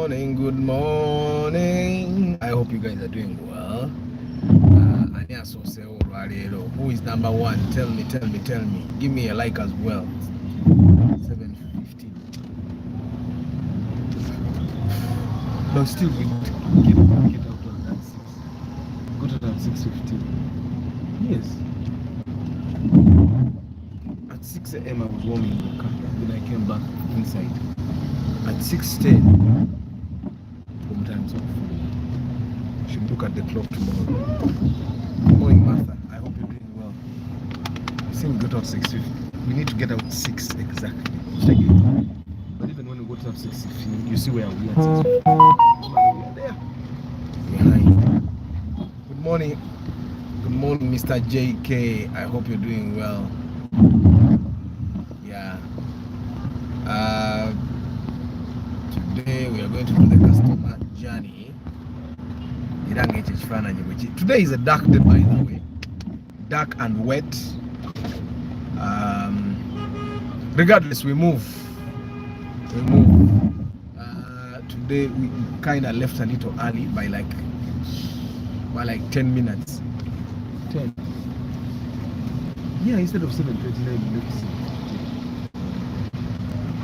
Good morning. I hope you guys are doing well. Who is number one? Tell me. Give me a like as well. 7:15. No, still we need to get out on that 6. Go to that 6:15. Yes. At 6 a.m. I was warming the car. Then I came back inside. At 6:10. Home time's off. Should look at the clock tomorrow. Good morning, Martha. I hope you're doing well. I think we got out 6:50. We need to get out 6 exactly. Check it. But even when we got out 6:15, you see where we are at 6:50. We are there. Behind. Good morning. Good morning, Mr. JK. I hope you're doing well. Yeah. Today we are going to do the customer journey. Today is a dark day, by the way. Dark and wet. Regardless, we move. Today we kind of left a little early by like 10 minutes. 10. Yeah, instead of 7:29,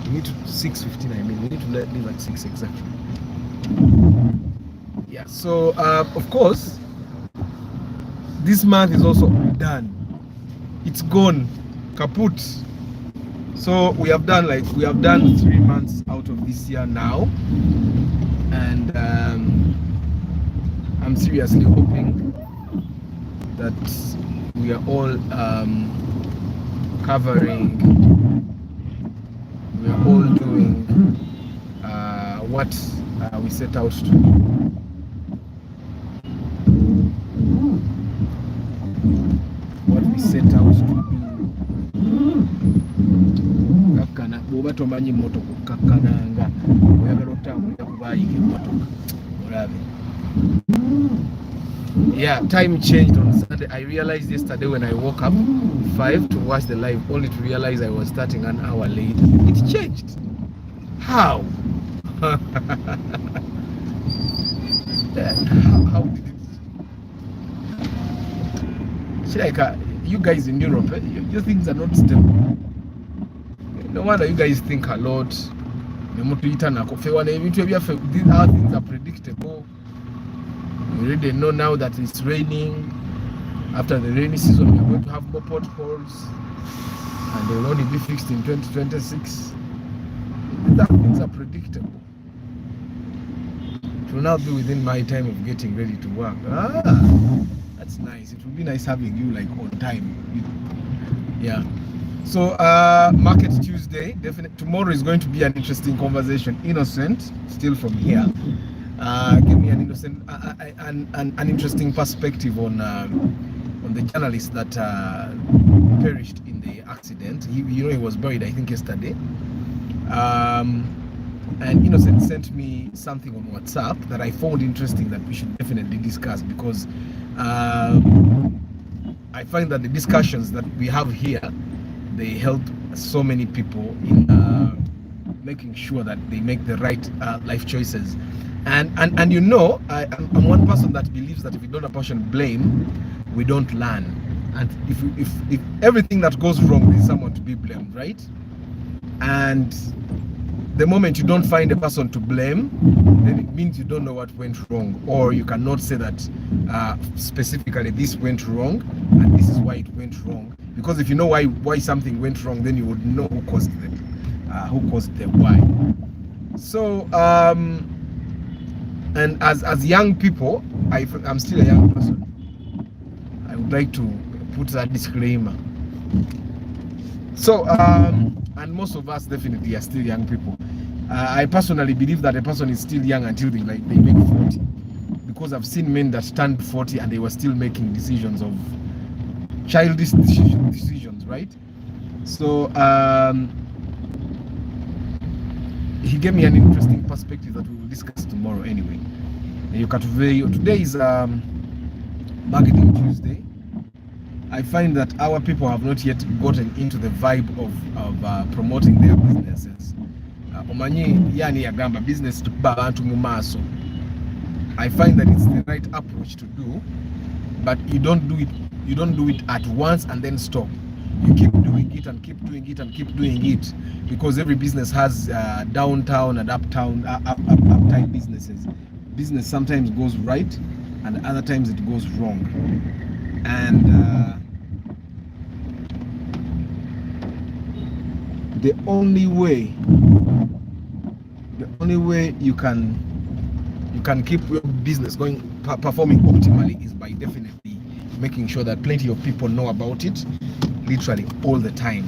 we need to 6:15. I mean, we need to leave at 6 exactly. Yeah. So of course, this month is also done. It's gone, kaput. So we have done 3 months out of this year now, and I'm seriously hoping that we are all covering. We are all doing what we set out to do. What we set out to do. Kakana boba tomanyi moto kukakananga oyagala otambulira kubayika emotoka olabe. Yeah, time changed on Sunday. I realized yesterday when I woke up 5 to watch the live, only to realize I was starting an hour late. It changed. How? How did it? It's like you guys in Europe, your things are not stable. No wonder you guys think a lot. These things are predictable. We already know now that it's raining. After the rainy season, we are going to have more potholes, and they will only be fixed in 2026. These things are predictable. It will now be within my time of getting ready to work. That's nice. It will be nice having you like on time. Yeah. So Market Tuesday, definitely tomorrow is going to be an interesting conversation. Innocent, still from here. Give me an innocent, an interesting perspective on the journalist that perished in the accident. He was buried, I think, yesterday. And Innocent sent me something on WhatsApp that I found interesting that we should definitely discuss, because I find that the discussions that we have here, they help so many people in making sure that they make the right life choices. And I'm one person that believes that if we don't apportion blame, we don't learn. And if everything that goes wrong, there's someone to be blamed, right? And the moment you don't find a person to blame, then it means you don't know what went wrong, or you cannot say that specifically this went wrong and this is why it went wrong. Because if you know why something went wrong, then you would know who caused the why. So and as young people, I'm still a young person. I would like to put that disclaimer. So and most of us definitely are still young people. I personally believe that a person is still young until they make 40, because I've seen men that turned 40 and they were still making decisions of childish decisions, right? So he gave me an interesting perspective that we will discuss tomorrow anyway. Today is Marketing Tuesday. I find that our people have not yet gotten into the vibe of promoting their businesses. omanyi yani yagamba business tuba abantu mu maaso. I find that it's the right approach to do, but you don't do it at once and then stop. You keep doing it and keep doing it and keep doing it, because every business has downtown and uptight businesses. Business sometimes goes right and other times it goes wrong, and the only way you can keep your business going, performing optimally, is by definitely making sure that plenty of people know about it, literally all the time.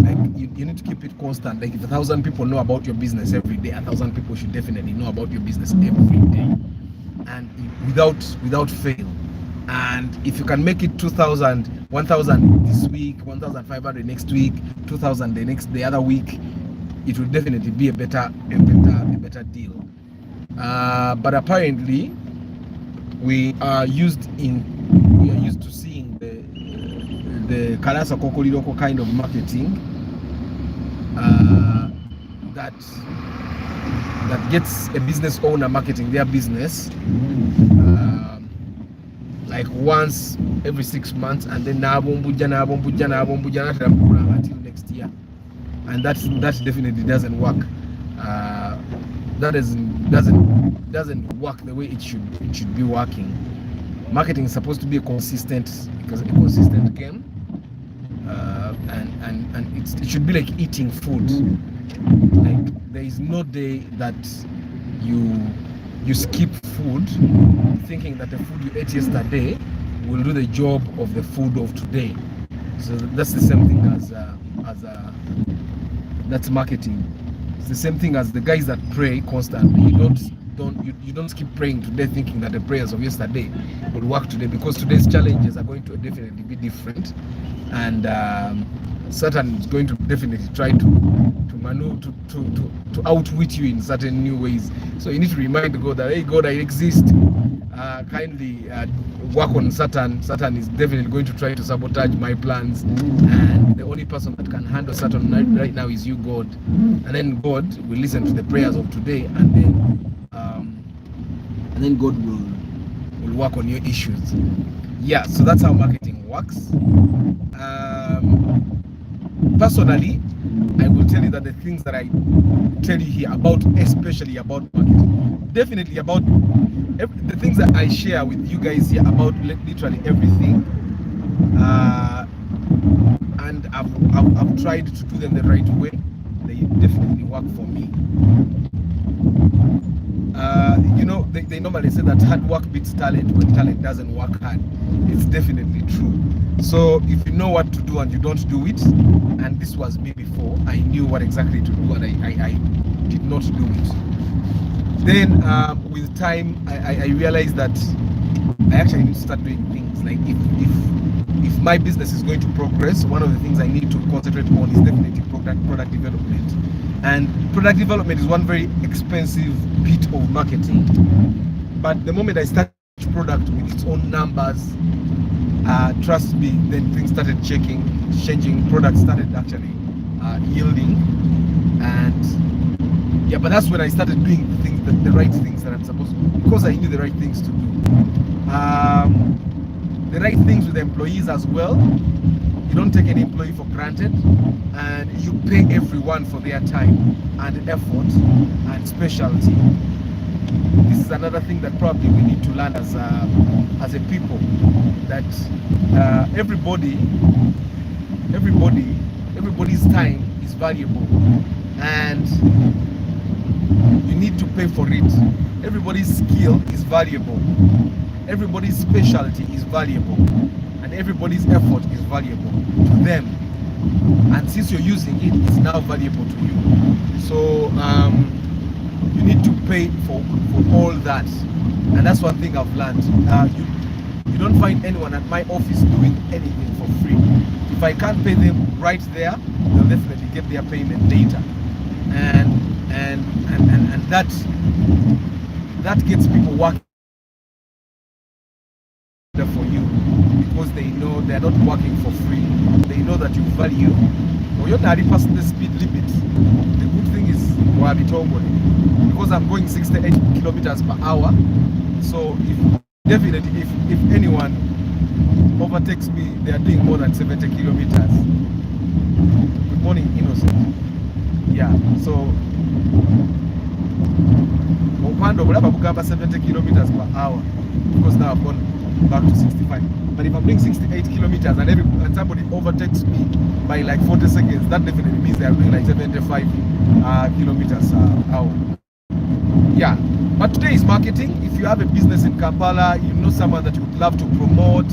Like you need to keep it constant. Like if 1,000 people know about your business every day, 1,000 people should definitely know about your business every day, and without fail. And if you can make it 2,000, 1,000 this week, 1,500 next week, 2,000 the other week, it will definitely be a better deal. But apparently we are used to seeing the Kalasa Kokoliroko kind of marketing that gets a business owner marketing their business like once every 6 months, and then until next year, and that definitely doesn't work. That doesn't work the way it should be working. Marketing is supposed to be a consistent game, and it should be like eating food. Like there is no day that you skip food thinking that the food you ate yesterday will do the job of the food of today. So that's the same thing as that's marketing. It's the same thing as the guys that pray constantly. You don't keep praying today thinking that the prayers of yesterday will work today, because today's challenges are going to definitely be different, and Satan is going to definitely try to maneuver to outwit you in certain new ways. So you need to remind God that, hey God, I exist. Kindly work on Satan. Satan is definitely going to try to sabotage my plans, and the only person that can handle Satan right now is you, God. And then God will listen to the prayers of today, and then God will work on your issues. Yeah, so that's how marketing works. Personally, I will tell you that the things that I tell you here about, especially about marketing, definitely about the things that I share with you guys here about literally everything, and I've tried to do them the right way. They definitely work for me. They normally say that hard work beats talent when talent doesn't work hard. It's definitely true. So if you know what to do and you don't do it, and this was me before, I knew what exactly to do and I did not do it. Then with time, I realized that I actually need to start doing things. Like if my business is going to progress, one of the things I need to concentrate on is definitely product development. And product development is one very expensive bit of marketing. But the moment I started product with its own numbers, trust me, then things started changing. Products started actually yielding, and yeah, but that's when I started doing the right things that I'm supposed to do, because I knew the right things to do. The right things with employees as well. You don't take any employee for granted, and you pay everyone for their time and effort and specialty. This is another thing that probably we need to learn as a people, that everybody's time is valuable, and you need to pay for it. Everybody's skill is valuable, everybody's specialty is valuable, and everybody's effort is valuable to them. And since you're using it, it's now valuable to you. So you need to pay for all that, and that's one thing I've learned. You don't find anyone at my office doing anything for free. If I can't pay them right there, they'll definitely get their payment later, and that gets people working for you, because they know they're not working for free. They know that you value, or you're not passing the speed limit. The good thing is because I'm going 68 kilometers per hour. So if anyone overtakes me, they are doing more than 70 kilometers. Good morning, Innocent. Yeah, so Bugamba 70 kilometers per hour, because now I've gone back to 65. But if I'm doing 68 kilometers and somebody overtakes me by like 40 seconds, that definitely means they are doing like 75 kilometers per hour. Yeah, but today is marketing. If you have a business in Kampala, you know someone that you would love to promote,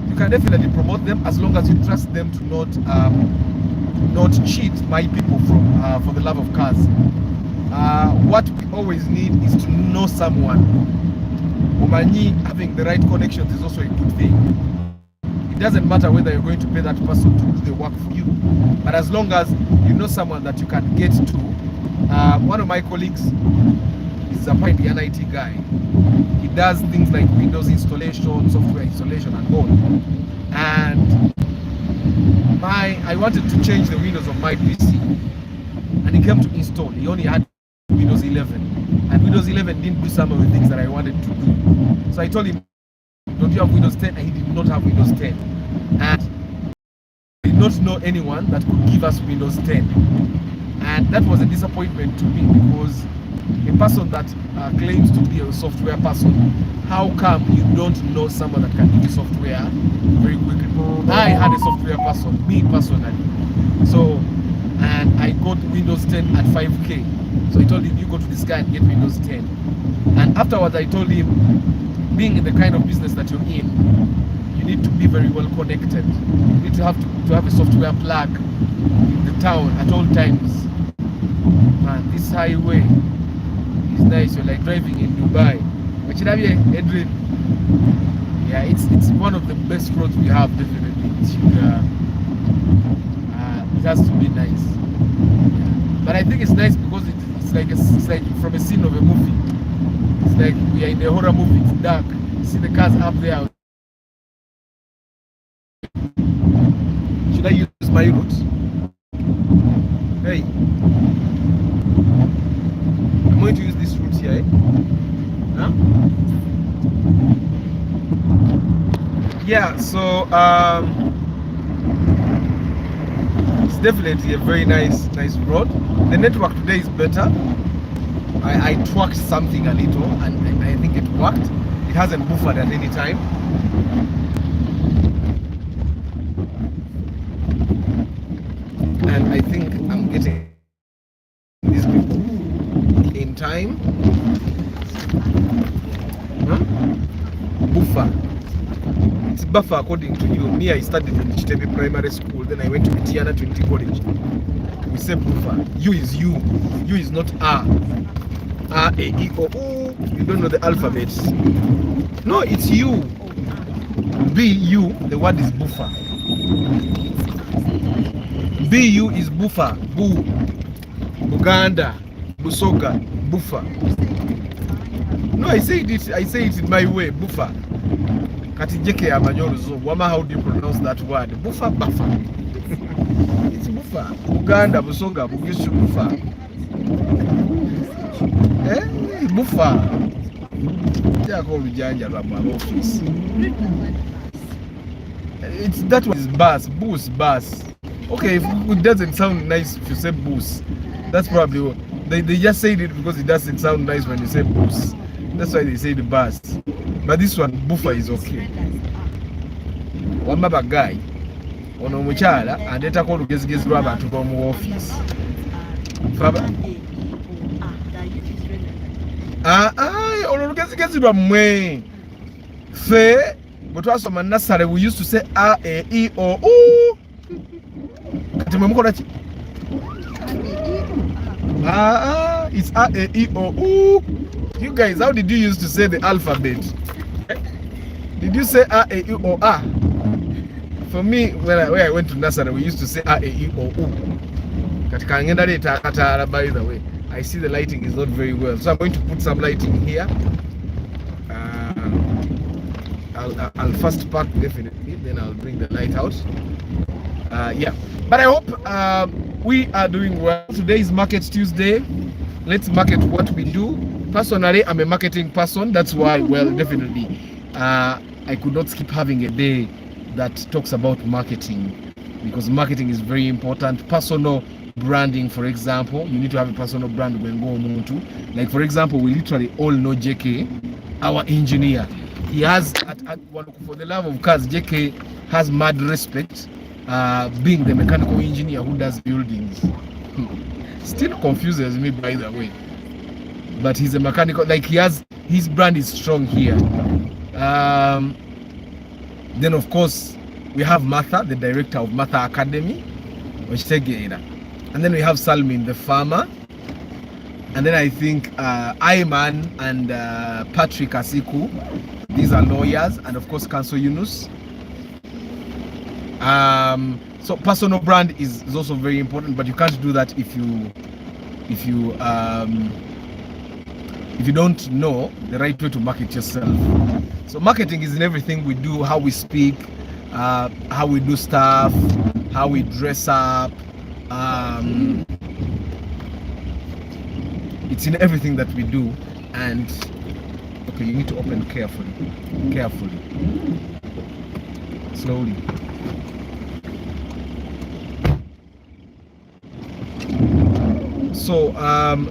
you can definitely promote them, as long as you trust them to not cheat my people from for the love of cars. What we always need is to know someone. Omanyi, having the right connections is also a good thing. It doesn't matter whether you're going to pay that person to do the work for you, but as long as you know someone that you can get to. One of my colleagues is a an IT guy. He does things like Windows installation, software installation, and all. And I wanted to change the Windows of my PC, and he came to install. He only had Windows 11, and Windows 11 didn't do some of the things that I wanted to do. So I told him, don't you have Windows 10? And he did not have Windows 10. And I did not know anyone that could give us Windows 10. And that was a disappointment to me, because a person that claims to be a software person, how come you don't know someone that can give you software very quickly? I had a software person, me personally. So, and I got Windows 10 at 5K. So I told him, you go to this guy and get Windows 10. And afterwards I told him, being in the kind of business that you're in, you need to be very well connected. You need to have a software plug in the town at all times. Man, this highway is nice. You're like driving in Dubai. But you have here, Edwin. Yeah, it's one of the best roads we have, definitely. It has to be nice. Yeah. But I think it's nice because it's like from a scene of a movie. It's like we are in a horror movie. It's dark. You see the cars up there. Should I use my route? Hey, I'm going to use this route here. Huh? Yeah, so it's definitely a very nice road. The network today is better. I tweaked something a little, and I think it worked. It hasn't buffered at any time. And I think I'm getting these people in time. Huh? Buffer. It's buffer according to you. Me, I studied in Chitebi Primary School, then I went to Tiana Trinity College. We say buffer. You is you. You is not R. R, A, E, O, U. You don't know the alphabet. No, it's you. B, U. The word is buffer. BU is buffer, boo, Uganda, Busoga, buffer. No, I say it in my way, buffer. Katijeke Amanyoruzo, Wama, how do you pronounce that word? Buffer, buffer. It's buffer. Uganda, Busoga, Bugishu, buffer. Buffer. Office. It's that one is bus, bus. Okay, if it doesn't sound nice if you say boost, that's probably what they just said it because it doesn't sound nice when you say boost. That's why they say the bus. But this one, buffer, is okay. One maba guy, ono muchala, and they take all the guys rubber to come to office. Ono guys rubber Fe, but also man nasare we used to say A, E, I, O, U. It's A, E, I, O, U. You guys, how did you used to say the alphabet? Did you say A, E, I, O, A? For me, when I went to Nasara, we used to say A, E, I, O, U. By the way, I see the lighting is not very well, so I'm going to put some lighting here. I'll first park definitely, then I'll bring the light out. Yeah, but I hope we are doing well. Today is Market Tuesday. Let's market what we do. Personally, I'm a marketing person. That's why, well, definitely, I could not skip having a day that talks about marketing, because marketing is very important. Personal branding, for example, you need to have a personal brand when go muntu. Like, for example, we literally all know JK, our engineer. He has, for the love of cars, JK has mad respect, being the mechanical engineer who does buildings. Still confuses me, by the way. But he's a mechanical, like, he has, his brand is strong here. Then, of course, we have Martha, the director of Martha Academy. And then we have Salmin, the farmer. And then I think Ayman and Patrick Asiku, these are lawyers. And of course, Council Yunus. So personal brand is also very important, but you can't do that if you don't know the right way to market yourself. So marketing is in everything we do, how we speak, how we do stuff, how we dress up. It's in everything that we do. And okay, you need to open carefully, slowly. So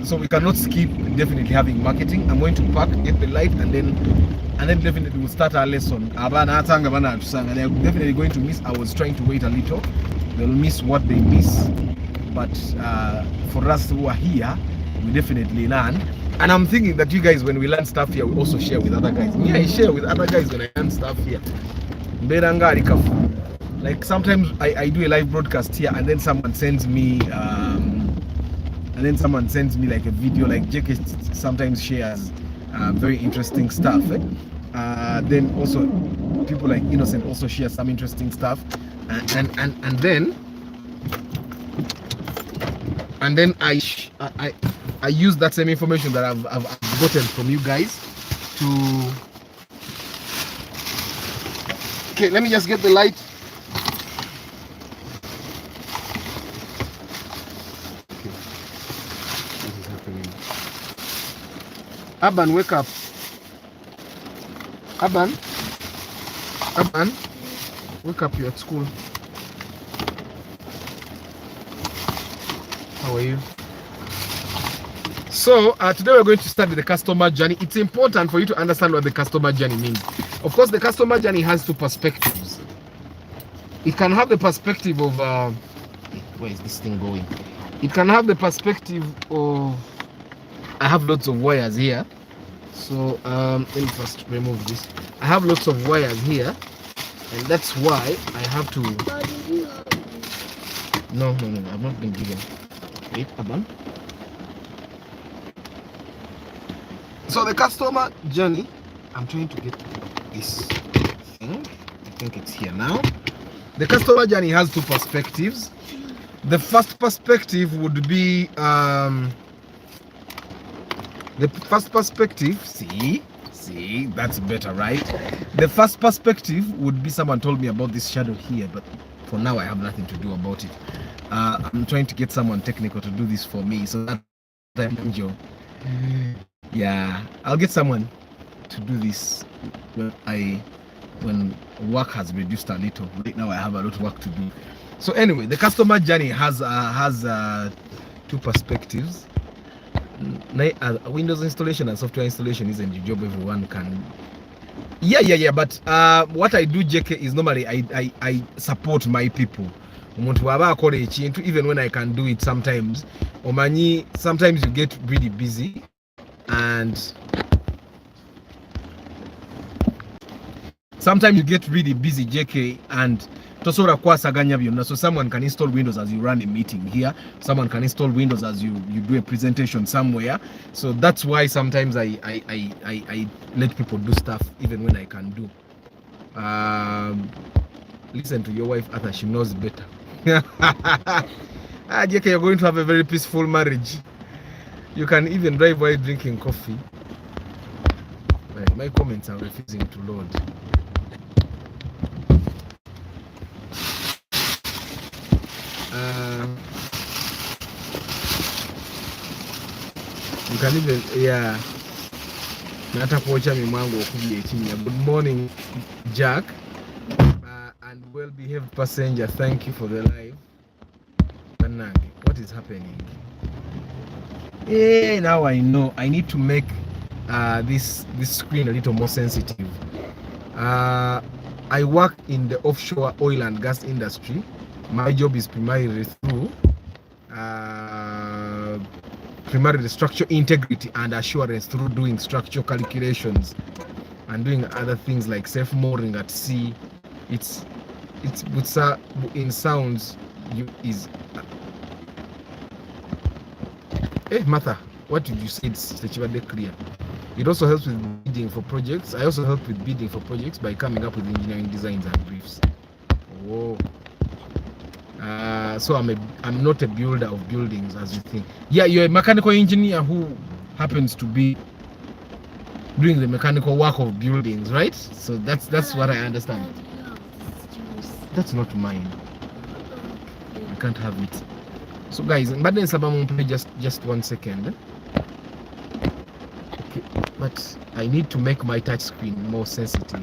so we cannot skip definitely having marketing. I'm going to park, get the light, and then definitely we'll start our lesson. They're definitely going to miss. I was trying to wait a little. They'll miss what they miss. But for us who are here, we definitely learn. And I'm thinking that you guys, when we learn stuff here, we also share with other guys. Me, I share with other guys when I learn stuff here. Like sometimes I do a live broadcast here, and then someone sends me like a video. Like JK sometimes shares very interesting stuff. Then also people like Innocent also share some interesting stuff, and then I use that same information that I've gotten from you guys to. Okay, let me just get the light. Okay, what is happening? Aban, wake up. Aban, wake up. You're at school. How are you? So today we're going to start with the customer journey. It's important for you to understand what the customer journey means. Of course, the customer journey has two perspectives. It can have the perspective of where is this thing going? It can have the perspective of, I have lots of wires here. So let me first remove this. I have lots of wires here, and that's why I have to. No, I've not been given. Wait, Aban. So the customer journey, I'm trying to get this thing. I think it's here now. The customer journey has two perspectives. The first perspective would be see, that's better, right? The first perspective would be someone told me about this shadow here, but for now I have nothing to do about it. I'm trying to get someone technical to do this for me, so that yeah, I'll get someone to do this when work has reduced a little. Right now I have a lot of work to do. So anyway, the customer journey has two perspectives. Windows installation and software installation isn't a job everyone can. Yeah, but what I do, JK, is normally I support my people. Even when I can do it sometimes. Sometimes you get really busy, and sometimes you get really busy, JK, and so someone can install Windows as you run a meeting here. Someone can install Windows as you do a presentation somewhere. So that's why sometimes I let people do stuff even when I can do. Listen to your wife, Arthur. She knows better. JK, you're going to have a very peaceful marriage. You can even drive while drinking coffee. My comments are refusing to load. You can even, yeah. Nata kuocha mimwangu okubye ekinya. Good morning, Jack. And well-behaved passenger, thank you for the live. What is happening? Hey, now I know. I need to make this screen a little more sensitive. I work in the offshore oil and gas industry. My job is primarily through primarily structure integrity and assurance through doing structural calculations and doing other things like self-mooring at sea. It's in sounds is hey Martha, what did you say? It's clear. It also helps with bidding for projects. I also help with bidding for projects by coming up with engineering designs and briefs. Oh. So I'm not a builder of buildings as you think. Yeah, you're a mechanical engineer who happens to be doing the mechanical work of buildings, right? So that's what I understand. That's not mine. I can't have it. So guys, just 1 second. Okay, but I need to make my touch screen more sensitive.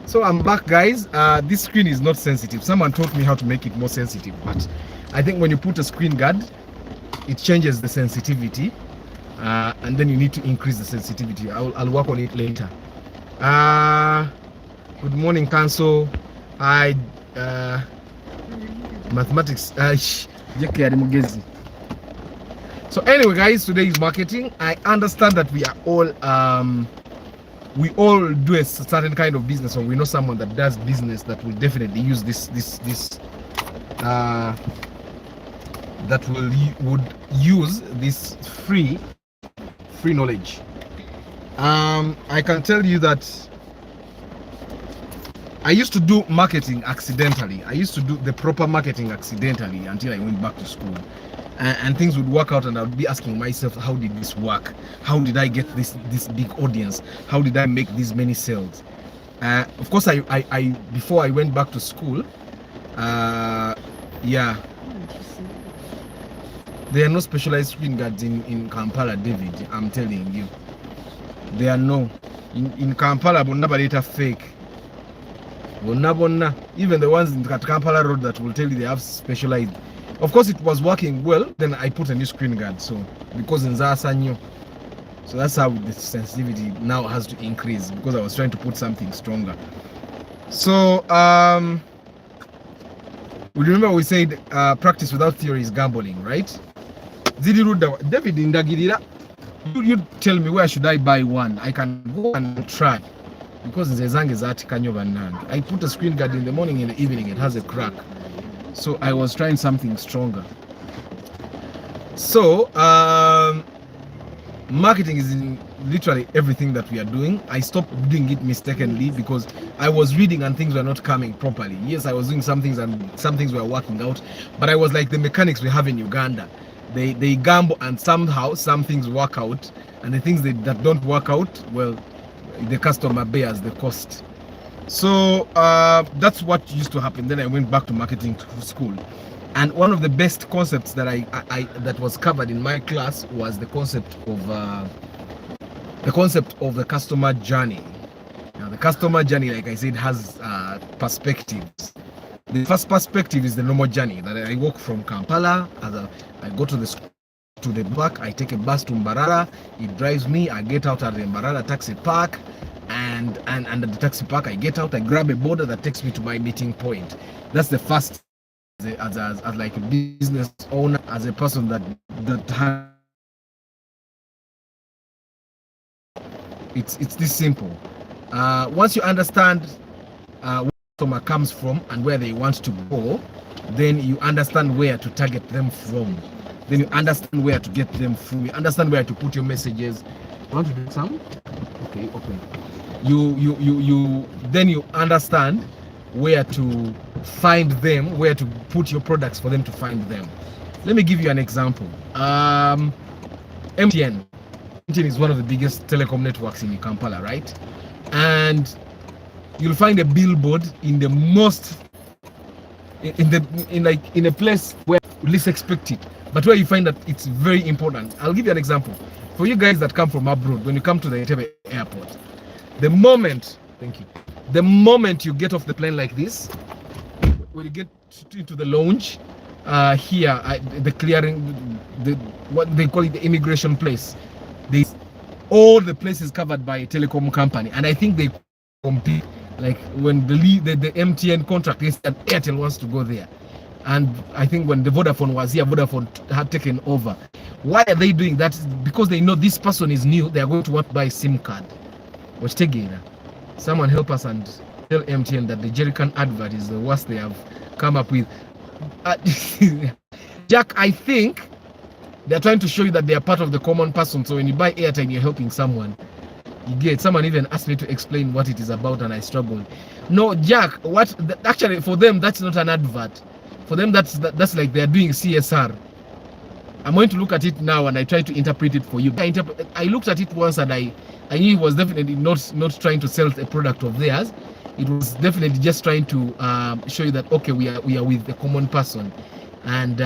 So I'm back, guys. This screen is not sensitive. Someone taught me how to make it more sensitive, but I think when you put a screen guard, it changes the sensitivity, and then you need to increase the sensitivity. I'll work on it later. Good morning, Council. Mathematics. So anyway, guys, today is marketing. I understand that we all do a certain kind of business, or we know someone that does business that will definitely use this that would use this free knowledge. I can tell you that I used to do marketing accidentally. I used to do the proper marketing accidentally until I went back to school. And things would work out, and I would be asking myself, how did this work? How did I get this big audience? How did I make these many sales? Of course, I before I went back to school, yeah, there are no specialized screen guards in Kampala, David. I'm telling you, there are no in Kampala. Nobody fake. Even the ones in Kampala Road that will tell you they have specialized. Of course, it was working well. Then I put a new screen guard. So because in Zasanyo, so that's how the sensitivity now has to increase, because I was trying to put something stronger. So we remember we said practice without theory is gambling, right? David Indagirira, you tell me where should I buy one? I can go and try. Because I put a screen guard in the morning and the evening, it has a crack. So I was trying something stronger. So Marketing is in literally everything that we are doing. I stopped doing it mistakenly because I was reading and things were not coming properly. Yes, I was doing some things and some things were working out, but I was like the mechanics we have in Uganda. They gamble and somehow some things work out, and the things that don't work out, well, the customer bears the cost. So that's what used to happen. Then I went back to marketing school, and one of the best concepts that that was covered in my class was the concept of the customer journey. Now, the customer journey, like I said, has perspectives. The first perspective is the normal journey that I walk from Kampala. I go to the back. I take a bus to Mbarara. It drives me. I get out at the Mbarara taxi park, and at the taxi park I get out. I grab a border that takes me to my meeting point. That's the first. As like a business owner, as a person that it's this simple. Once you understand where the customer comes from and where they want to go, then you understand where to target them from. Then you understand where to get them from. You understand where to put your messages. You want to do some? Okay, open. Then you understand where to find them, where to put your products for them to find them. Let me give you an example. MTN is one of the biggest telecom networks in Kampala, right? And you'll find a billboard in the most in a place where you least expect it, but where you find that it's very important. I'll give you an example. For you guys that come from abroad, when you come to the Entebbe airport, the moment you get off the plane like this, when you get into the lounge, here, the clearing, what they call it, the immigration place, all the places covered by a telecom company, and I think they compete. Like when the MTN contract, they said Airtel wants to go there, and I think when the Vodafone was here, Vodafone had taken over. Why are they doing that? Because they know this person is new. They are going to want to buy a SIM card. What's together? Someone help us and tell MTN that the jerrycan advert is the worst they have come up with. Jack, I think they're trying to show you that they are part of the common person. So when you buy airtime, you're helping someone. You get. Someone even asked me to explain what it is about, and I struggled. No, Jack. Actually, for them, that's not an advert. For them, that's like they're doing CSR. I'm going to look at it now, and I try to interpret it for you. I looked at it once, and I knew it was definitely not trying to sell a product of theirs. It was definitely just trying to show you that, okay, we are with the common person, and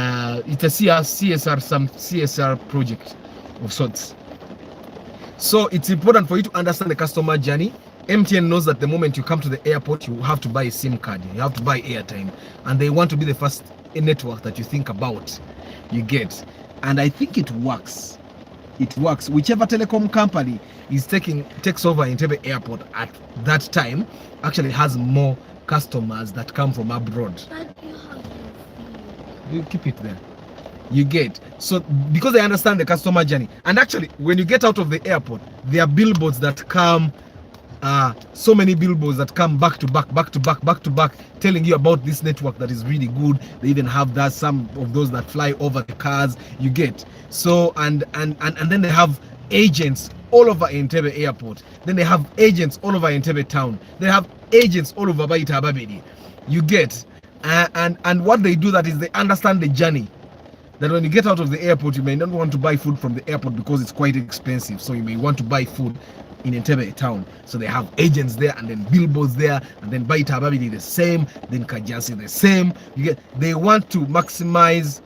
it's a some CSR project of sorts. So it's important for you to understand the customer journey. MTN knows that the moment you come to the airport, you have to buy a SIM card, you have to buy airtime, and they want to be the first network that you think about. You get, and I think it works. It works. Whichever telecom company takes over Entebbe Airport at that time actually has more customers that come from abroad. You keep it there. You get. So because they understand the customer journey, and actually when you get out of the airport, there are billboards that come, so many billboards that come back to back, telling you about this network that is really good. They even have some of those that fly over the cars. You get. So and then they have agents all over Entebbe Airport. Then they have agents all over Entebbe town. They have agents all over Baita Babedi. You get. And what they do that is they understand the journey. That when you get out of the airport, you may not want to buy food from the airport because it's quite expensive. So you may want to buy food in Entebbe town. So they have agents there, and then billboards there, and then Baita Babidi the same, then Kajansi the same. They want to maximize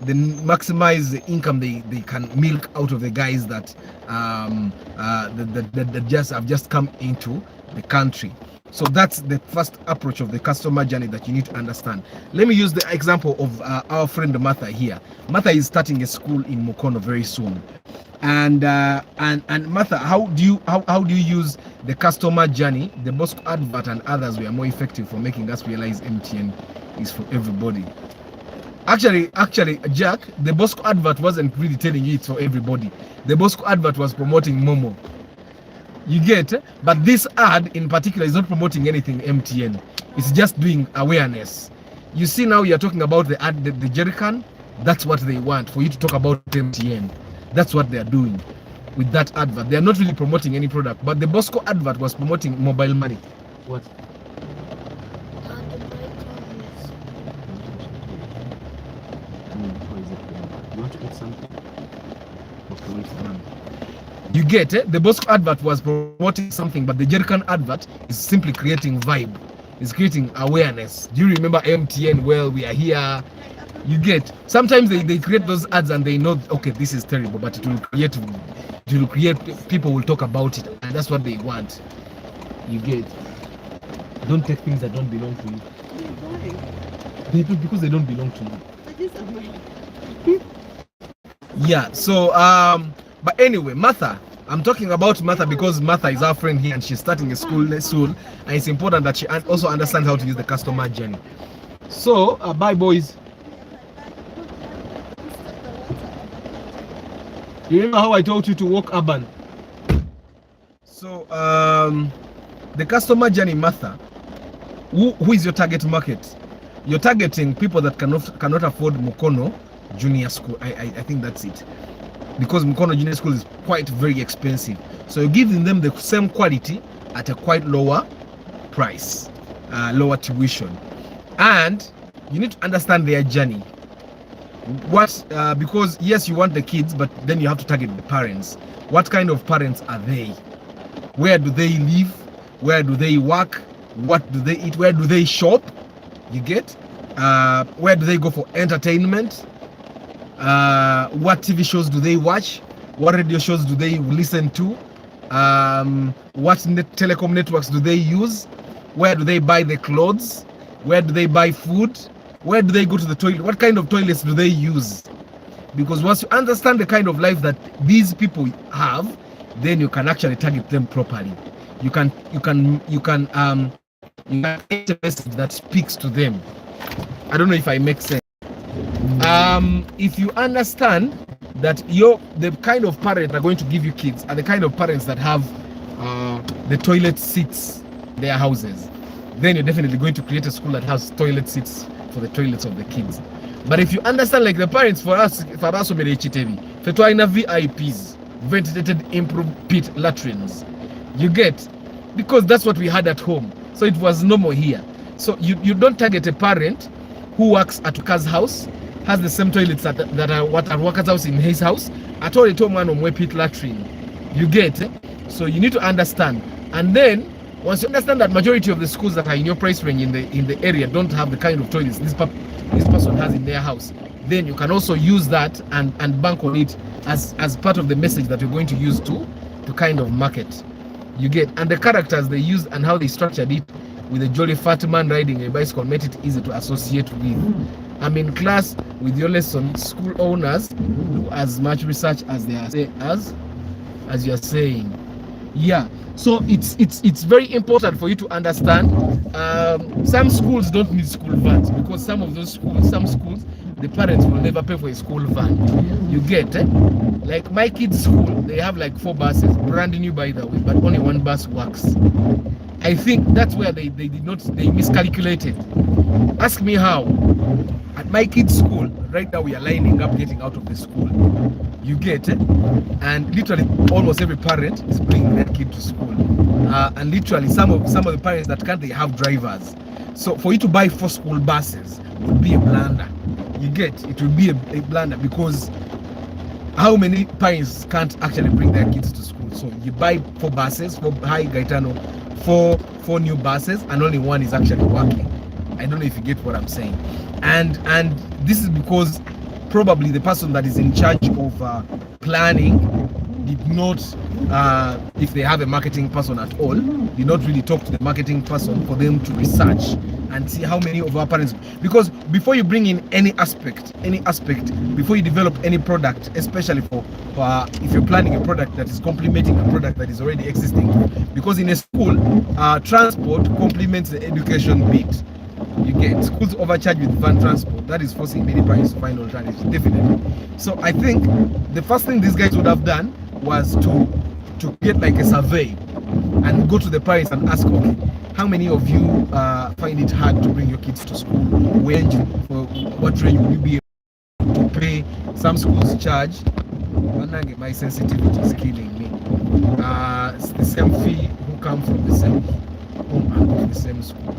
the income they can milk out of the guys that have just come into the country. So that's the first approach of the customer journey that you need to understand. Let me use the example of our friend Martha here. Martha is starting a school in Mukono very soon, and Martha, how do you use the customer journey? The Bosco advert and others were more effective for making us realize MTN is for everybody. Actually, Jack, the Bosco advert wasn't really telling you it's for everybody. The Bosco advert was promoting Momo. You get, but this ad in particular is not promoting anything MTN. It's just doing awareness. You see, now you're talking about the ad, the jerrycan. That's what they want, for you to talk about MTN. That's what they're doing. with that advert. They are not really promoting any product, but the Bosco advert was promoting mobile money. What? You want to eat something? You get it? The Bosco advert was promoting something, but the Jerrycan advert is simply creating vibe. It's creating awareness. Do you remember MTN? Well, we are here. You get, sometimes they create those ads and they know, okay, this is terrible, but it will create, people will talk about it, and that's what they want. You get, don't take things that don't belong to you. They do, because they don't belong to you. Yeah, so but anyway, Martha, I'm talking about Martha because Martha is our friend here and she's starting a school soon, and it's important that she also understands how to use the customer journey. So bye boys. You remember how I told you to walk urban? So the customer journey, Martha, who is your target market? You're targeting people that cannot afford Mukono Junior School. I think that's it, because Mukono Junior School is quite very expensive. So you're giving them the same quality at a quite lower price, lower tuition, and you need to understand their journey. What because yes, you want the kids, but then you have to target the parents. What kind of parents are they? Where do they live? Where do they work? What do they eat? Where do they shop? You get, where do they go for entertainment? What TV shows do they watch? What radio shows do they listen to? What telecom networks do they use? Where do they buy the clothes? Where do they buy food? Where do they go to the toilet? What kind of toilets do they use? Because once you understand the kind of life that these people have, then you can actually target them properly. You can create a message that speaks to them. I don't know if I make sense. If you understand that the kind of parents that are going to give you kids are the kind of parents that have the toilet seats in their houses, then you're definitely going to create a school that has toilet seats for the toilets of the kids. But if you understand, like the parents for us Fetwaina VIPs, ventilated improved pit latrines, you get, because that's what we had at home, so it was normal here. So you don't target a parent who works at Uka's house, has the same toilets that are what at worker's house in his house, at all a man on pit latrine. You get, so you need to understand. And then once you understand that majority of the schools that are in your price range in the area don't have the kind of toilets this person has in their house, then you can also use that and bank on it as part of the message that you're going to use to kind of market. You get, and the characters they used and how they structured it with a jolly fat man riding a bicycle made it easy to associate with. I'm in class with your lesson. School owners do as much research as they are as you're saying. Yeah, so it's very important for you to understand. Some schools don't need school vans, because some schools the parents will never pay for a school van. You get, like my kids' school, they have like 4 buses, brand new by the way, but only 1 bus works. I think that's where they miscalculated. Ask me how. At my kids' school, right now we are lining up getting out of the school. You get, and literally almost every parent is bringing their kid to school. And literally some of the parents that can't, they have drivers. So for you to buy 4 school buses would be a blunder. You get, it will be a blunder, because how many parents can't actually bring their kids to school? So you buy 4 buses, 4 high Gaetano, 4 new buses, and only 1 is actually working. I don't know if you get what I'm saying. And this is because probably the person that is in charge of planning did not, if they have a marketing person at all, did not really talk to the marketing person for them to research and see how many of our parents, because before you bring in any aspect, before you develop any product, especially for if you're planning a product that is complementing a product that is already existing, because in a school, transport complements the education bit. You get, schools overcharge with van transport. That is forcing many parents to find alternatives, definitely. So I think the first thing these guys would have done was to get like a survey and go to the parents and ask, okay, how many of you find it hard to bring your kids to school? What range would you be able to pay? Some schools charge My sensitivity is killing me. It's the same fee who come from the same home and go to the same school.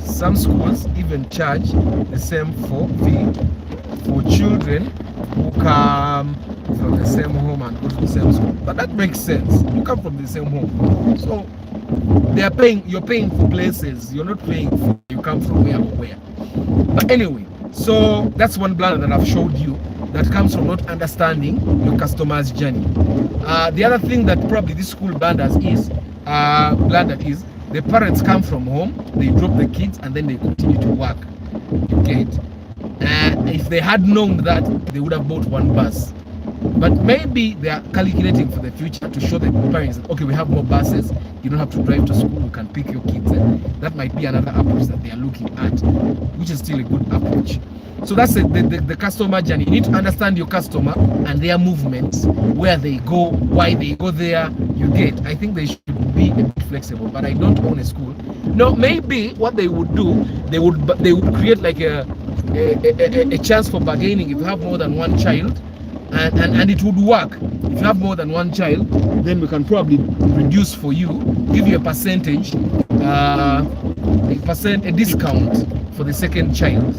Some schools even charge the same fee for children who come from the same home and go to the same school. But that makes sense. You come from the same home, so you're paying for places. You're not paying for you come from where or where. But anyway, so that's one blunder that I've showed you that comes from not understanding your customer's journey. The other thing that probably this school blunder is the parents come from home, they drop the kids, and then they continue to work. You get? If they had known that, they would have bought one bus. But maybe they are calculating for the future to show the parents that, okay, we have more buses, you don't have to drive to school, we can pick your kids. That might be another approach that they are looking at, which is still a good approach. So that's the customer journey. You need to understand your customer and their movements, where they go, why they go there. You get? I think they should be a bit flexible, but I don't own a school. No, maybe what they would do, they would create like a chance for bargaining if you have more than one child, and it would work. If you have more than one child, then we can probably reduce for you, give you a percentage, a discount for the second child.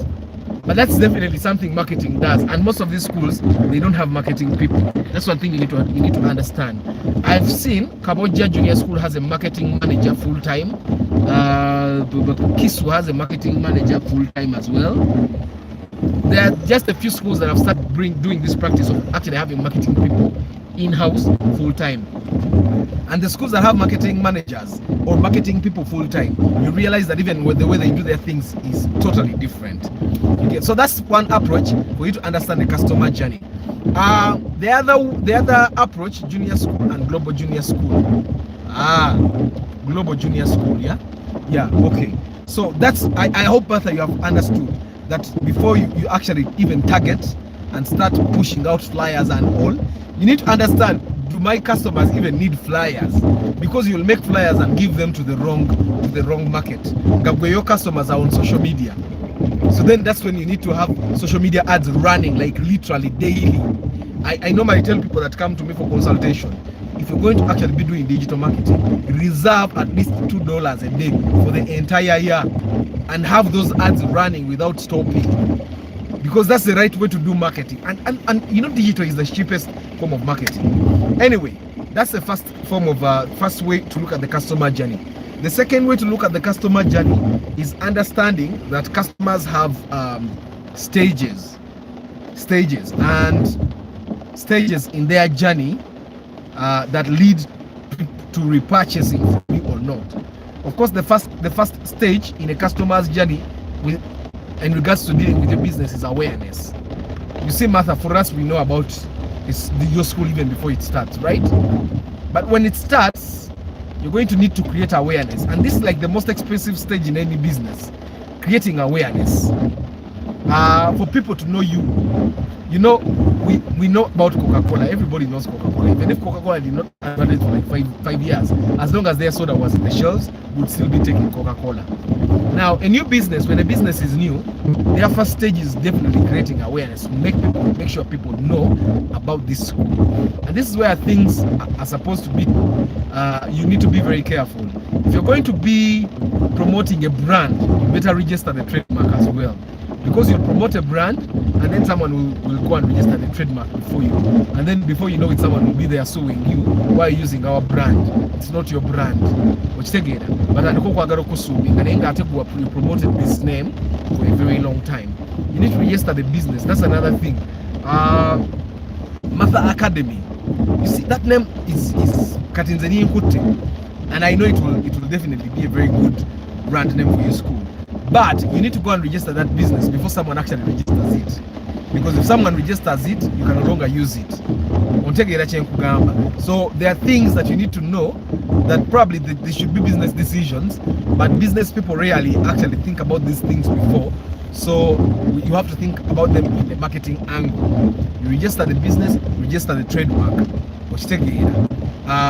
But that's definitely something marketing does, and most of these schools, they don't have marketing people. That's one thing you need to understand. I've seen Cambodia Junior School has a marketing manager full time. Kisu has a marketing manager full time as well. There are just a few schools that have started doing this practice of actually having marketing people in-house full time. And the schools that have marketing managers or marketing people full time, you realize that even with the way they do their things is totally different. Okay, so that's one approach for you to understand the customer journey. The other approach, junior school and global junior school. Global junior school, yeah, okay. So that's I hope, Bertha, you have understood that before you actually even target and start pushing out flyers and all, you need to understand, do my customers even need flyers? Because you'll make flyers and give them to the wrong market. Your customers are on social media, so then that's when you need to have social media ads running like literally daily. I normally tell people that come to me for consultation, if you're going to actually be doing digital marketing, reserve at least $2 a day for the entire year and have those ads running without stopping, because that's the right way to do marketing. And you know, digital is the cheapest form of marketing. Anyway, that's the first way to look at the customer journey. The second way to look at the customer journey is understanding that customers have stages in their journey that lead to repurchasing from you or not. Of course, the first stage in a customer's journey in regards to dealing with your business is awareness. You see, Martha, for us, we know about your school even before it starts, right? But when it starts, you're going to need to create awareness, and this is like the most expensive stage in any business, creating awareness for people to know you. You know, we know about Coca-Cola. Everybody knows Coca-Cola. Even if Coca-Cola did not advertise for like five years, as long as their soda was in the shelves, would still be taking Coca-Cola. Now, a new business, when a business is new, their first stage is definitely creating awareness, make sure people know about this school. And this is where things are supposed to be. You need to be very careful. If you're going to be promoting a brand, you better register the trademark as well. Because you'll promote a brand, and then someone will go and register the trademark before you. And then before you know it, someone will be there suing you. Why are you using our brand? It's not your brand. But you promoted this name for a very long time. You need to register the business. That's another thing. Martha Academy. You see, that name is Katinzani Nkute. And I know it will definitely be a very good brand name for your school. But you need to go and register that business before someone actually registers it. Because if someone registers it, you can no longer use it. So there are things that you need to know that probably they should be business decisions, but business people rarely actually think about these things before. So you have to think about them in the marketing angle. You register the business, register the trademark,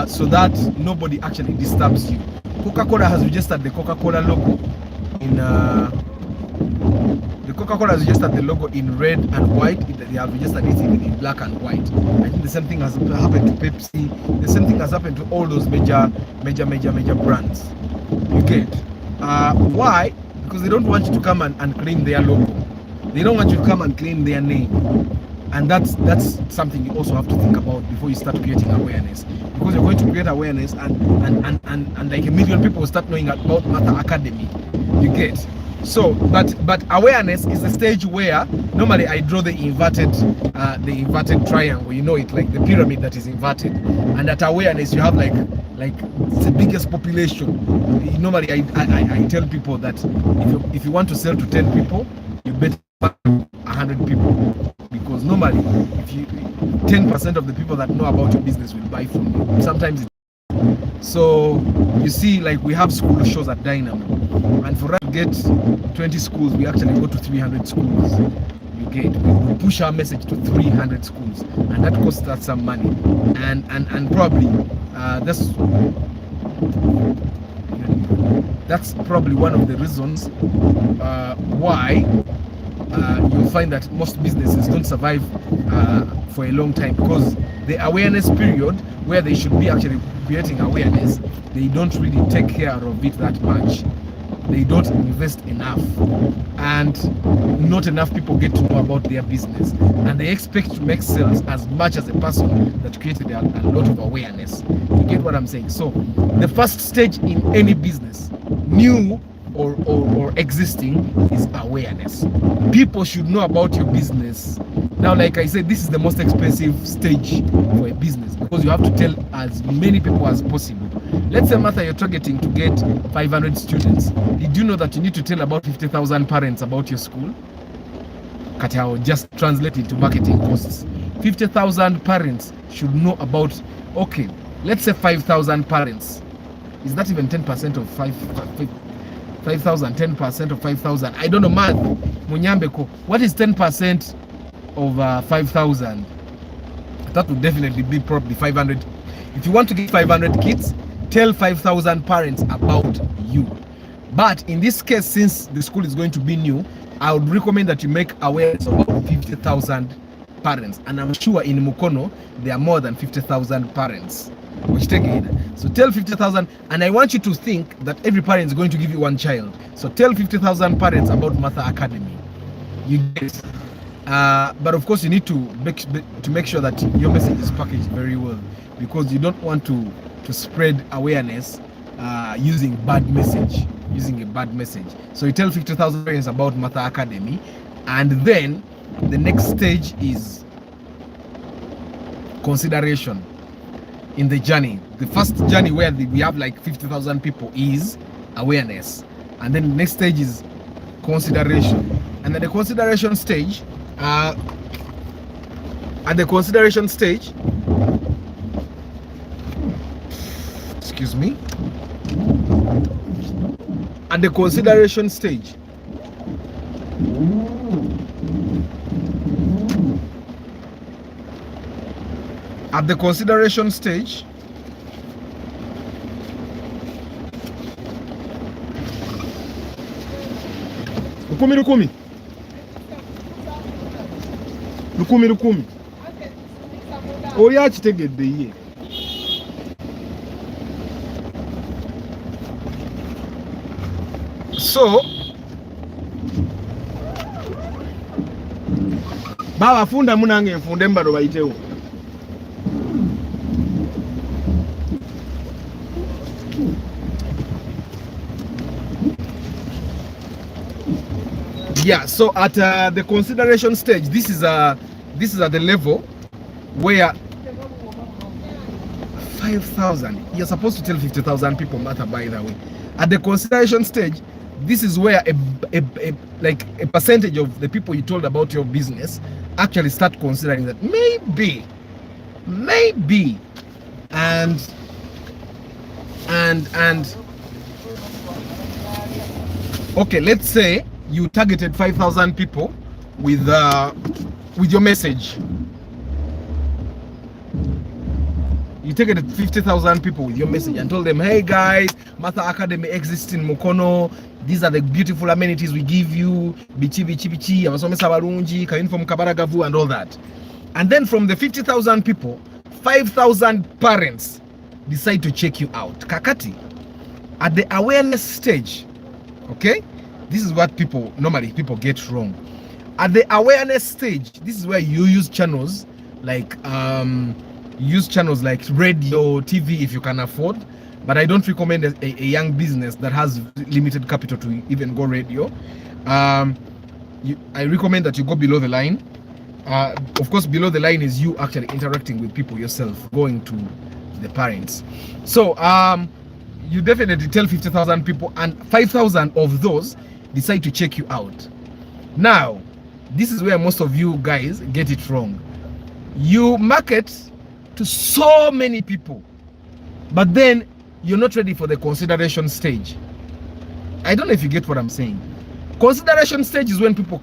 so that nobody actually disturbs you. Coca-Cola has registered the Coca-Cola logo in The Coca-Cola has registered the logo in red and white. They have registered it in black and white. I think the same thing has happened to Pepsi. The same thing has happened to all those major brands. You get why? Because they don't want you to come and claim their logo. They don't want you to come and claim their name. And that's something you also have to think about before you start creating awareness. Because you're going to create awareness and like a million people will start knowing about Matter Academy. You get. So, but awareness is the stage where normally I draw the inverted triangle. You know it, like the pyramid that is inverted. And at awareness, you have like it's the biggest population. Normally, I tell people that if you want to sell to 10 people, you better 100 people, because normally if you 10% of the people that know about your business will buy from you. Sometimes so you see, like we have school shows at Dynamo, and for us to get 20 schools, we actually go to 300 schools. You get, we push our message to 300 schools, and that costs us some money, and probably that's probably one of the reasons why you'll find that most businesses don't survive for a long time, because the awareness period where they should be actually creating awareness, they don't really take care of it that much. They don't invest enough, and not enough people get to know about their business, and they expect to make sales as much as a person that created a lot of awareness. You get what I'm saying? So the first stage in any business, new or existing, is awareness. People should know about your business. Now, like I said, this is the most expensive stage for a business, because you have to tell as many people as possible. Let's say, Martha, you're targeting to get 500 students. Did you know that you need to tell about 50,000 parents about your school? I'll just translate it to marketing costs. 50,000 parents should know about, okay, let's say 5,000 parents. Is that even 10% of 5,000? 10% of 5,000? I don't know math. Munyambeko, what is 10% of 5,000? That would definitely be probably 500. If you want to get 500 kids, tell 5,000 parents about you. But in this case, since the school is going to be new, I would recommend that you make awareness of about 50,000 parents. And I'm sure in Mukono, there are more than 50,000 parents. So tell 50,000, and I want you to think that every parent is going to give you one child. So tell 50,000 parents about Matter Academy. You get, but of course you need to make sure that your message is packaged very well, because you don't want to spread awareness using a bad message. So you tell 50,000 parents about Matter Academy, and then the next stage is consideration. In the journey, the first journey where we have like 50,000 people is awareness, and then the next stage is consideration, and then the consideration stage at the consideration stage, excuse me, at the consideration stage, at the consideration stage, Lukumi. Oh yeah, kitegedde ye. So baba funda munange nfunde mbalo bayitewo. Yeah, so at the consideration stage, this is at the level where 5,000, you're supposed to tell 50,000 people Matter, by the way. At the consideration stage, this is where a percentage of the people you told about your business actually start considering that maybe, and okay, let's say you targeted 5,000 people with your message. You take it to 50,000 people with your message and tell them, hey guys, Martha Academy exists in Mukono. These are the beautiful amenities we give you. Bichi, bichi, bichi, abasomesa barungi, kainfom kabaragavu and all that. And then from the 50,000 people, 5,000 parents decide to check you out. Kakati, at the awareness stage, okay? This is what normally people get wrong. At the awareness stage, this is where you use channels like radio, TV if you can afford. But I don't recommend a young business that has limited capital to even go radio. I recommend that you go below the line. Of course, below the line is you actually interacting with people yourself, going to the parents. So you definitely tell 50,000 people, and 5,000 of those decide to check you out. Now, this is where most of you guys get it wrong. You market to so many people, but then you're not ready for the consideration stage. I don't know if you get what I'm saying. Consideration stage is when people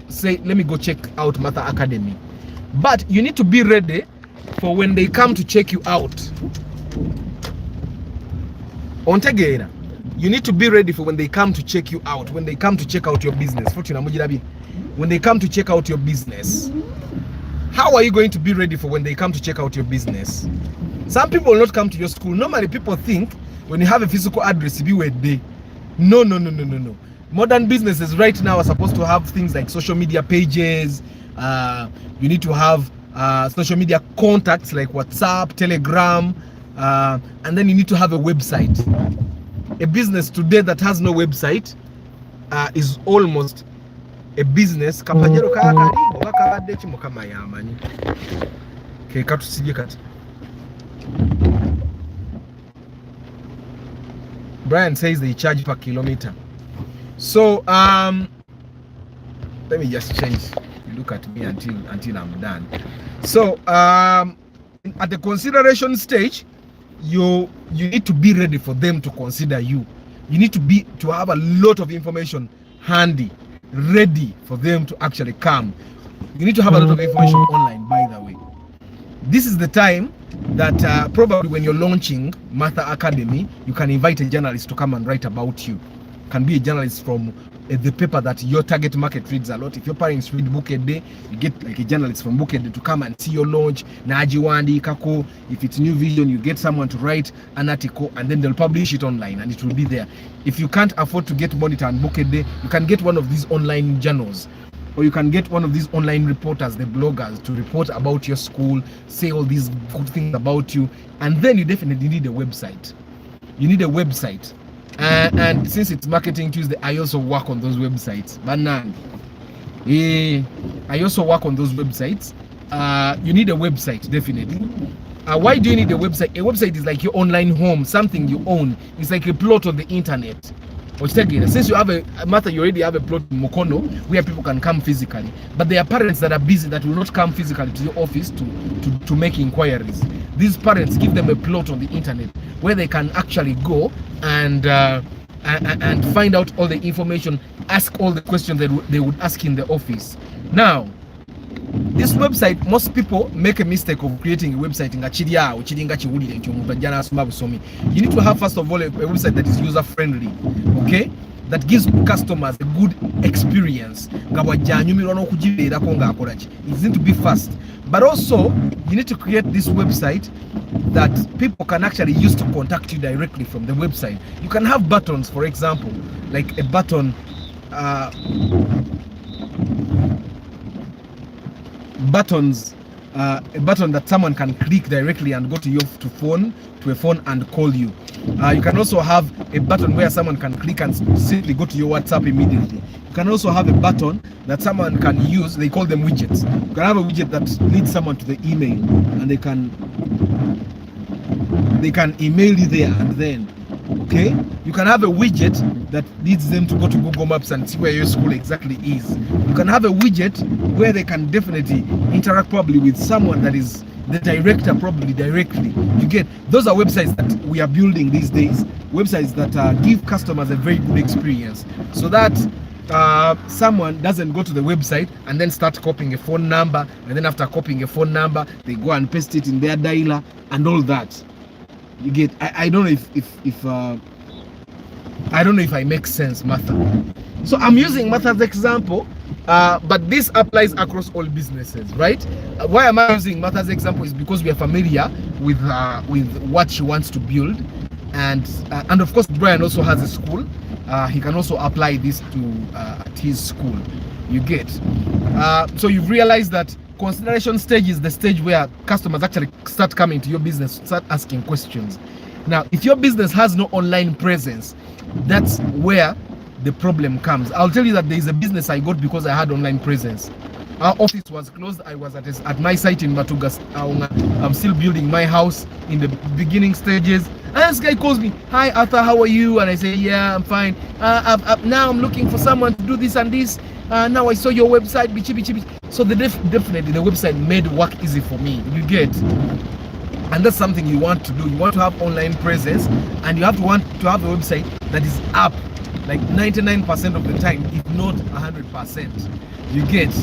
say, let me go check out Martha Academy. But you need to be ready for when they come to check you out. You need to be ready for when they come to check you out, when they come to check out your business. When they come to check out your business. How are you going to be ready for when they come to check out your business? Some people will not come to your school. Normally people think when you have a physical address, you be there. No. Modern businesses right now are supposed to have things like social media pages. You need to have social media contacts like WhatsApp, Telegram, and then you need to have a website. A business today that has no website is almost a business. Brian says they charge per kilometer. So let me just change. You look at me until I'm done. So at the consideration stage, you need to be ready for them to consider you. You need to have a lot of information handy, ready for them to actually come. You need to have a lot of information online, by the way. This is the time that probably when you're launching Martha Academy, you can invite a journalist to come and write about you. Can be a journalist from the paper that your target market reads a lot. If your parents read Bukedde, you get like a journalist from Bukedde to come and see your launch. Najiwandi Kako. If it's New Vision, you get someone to write an article and then they'll publish it online and it will be there. If you can't afford to get Monitor and Bukedde, you can get one of these online journals. Or you can get one of these online reporters, the bloggers, to report about your school, say all these good things about you. And then you definitely need a website. You need a website. And since it's Marketing Tuesday, I also work on those websites. I also work on those websites. You need a website, definitely. Why do you need a website? A website is like your online home, something you own. It's like a plot on the internet. Since you have you already have a plot in Mukono where people can come physically, but there are parents that are busy that will not come physically to your office to make inquiries. These parents give them a plot on the internet where they can actually go and find out all the information, ask all the questions that they would ask in the office. Now, this website, most people make a mistake of creating a website in You need to have, first of all, a website that is user friendly, okay, that gives customers a good experience. It needs to be fast, but also you need to create this website that people can actually use to contact you directly from the website. You can have buttons, for example, like a button a button that someone can click directly and go to a phone and call you. You can also have a button where someone can click and simply go to your WhatsApp immediately. You can also have a button that someone can use. They call them widgets. You can have a widget that leads someone to the email, and they can email you there and then. Okay, you can have a widget that leads them to go to Google Maps and see where your school exactly is. You can have a widget where they can definitely interact probably with someone that is the director, probably directly. You get, those are websites that we are building these days, websites that give customers a very good experience, so that someone doesn't go to the website and then start copying a phone number, and then after copying a phone number, they go and paste it in their dialer and all that. You get? I don't know if I don't know if I make sense, Martha. So I'm using Martha's example, but this applies across all businesses, right? Why am I using Martha's example is because we are familiar with what she wants to build, and of course Brian also has a school. He can also apply this to at his school. You get? So you've realized that consideration stage is the stage where customers actually start coming to your business, start asking questions. Now, if your business has no online presence, that's where the problem comes. I'll tell you that there is a business I got because I had online presence. Our office was closed. I was at my site in Matugas. I'm still building my house in the beginning stages. And this guy calls me, "Hi Arthur, how are you?" And I say, "Yeah, I'm fine. Now I'm looking for someone to do this and this. Now I saw your website, bichi, bichi, bichi." So definitely the website made work easy for me. You get? And that's something you want to do. You want to have online presence, and you want to have a website that is up like 99% of the time, if not 100%. You get?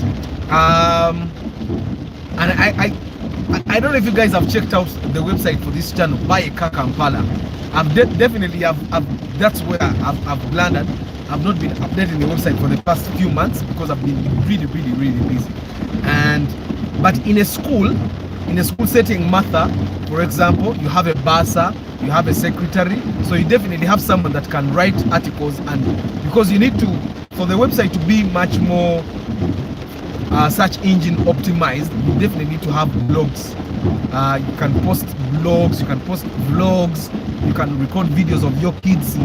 And I don't know if you guys have checked out the website for this channel, Buy a Car Kampala. Definitely that's where I've landed. I've not been updating the website for the past few months because I've been really busy. But in a school setting, Martha, for example, you have a bursar, you have a secretary, so you definitely have someone that can write articles, and because you need to, for the website to be much more search engine optimized, you definitely need to have blogs. You can post blogs, you can post vlogs, you can record videos of your kids.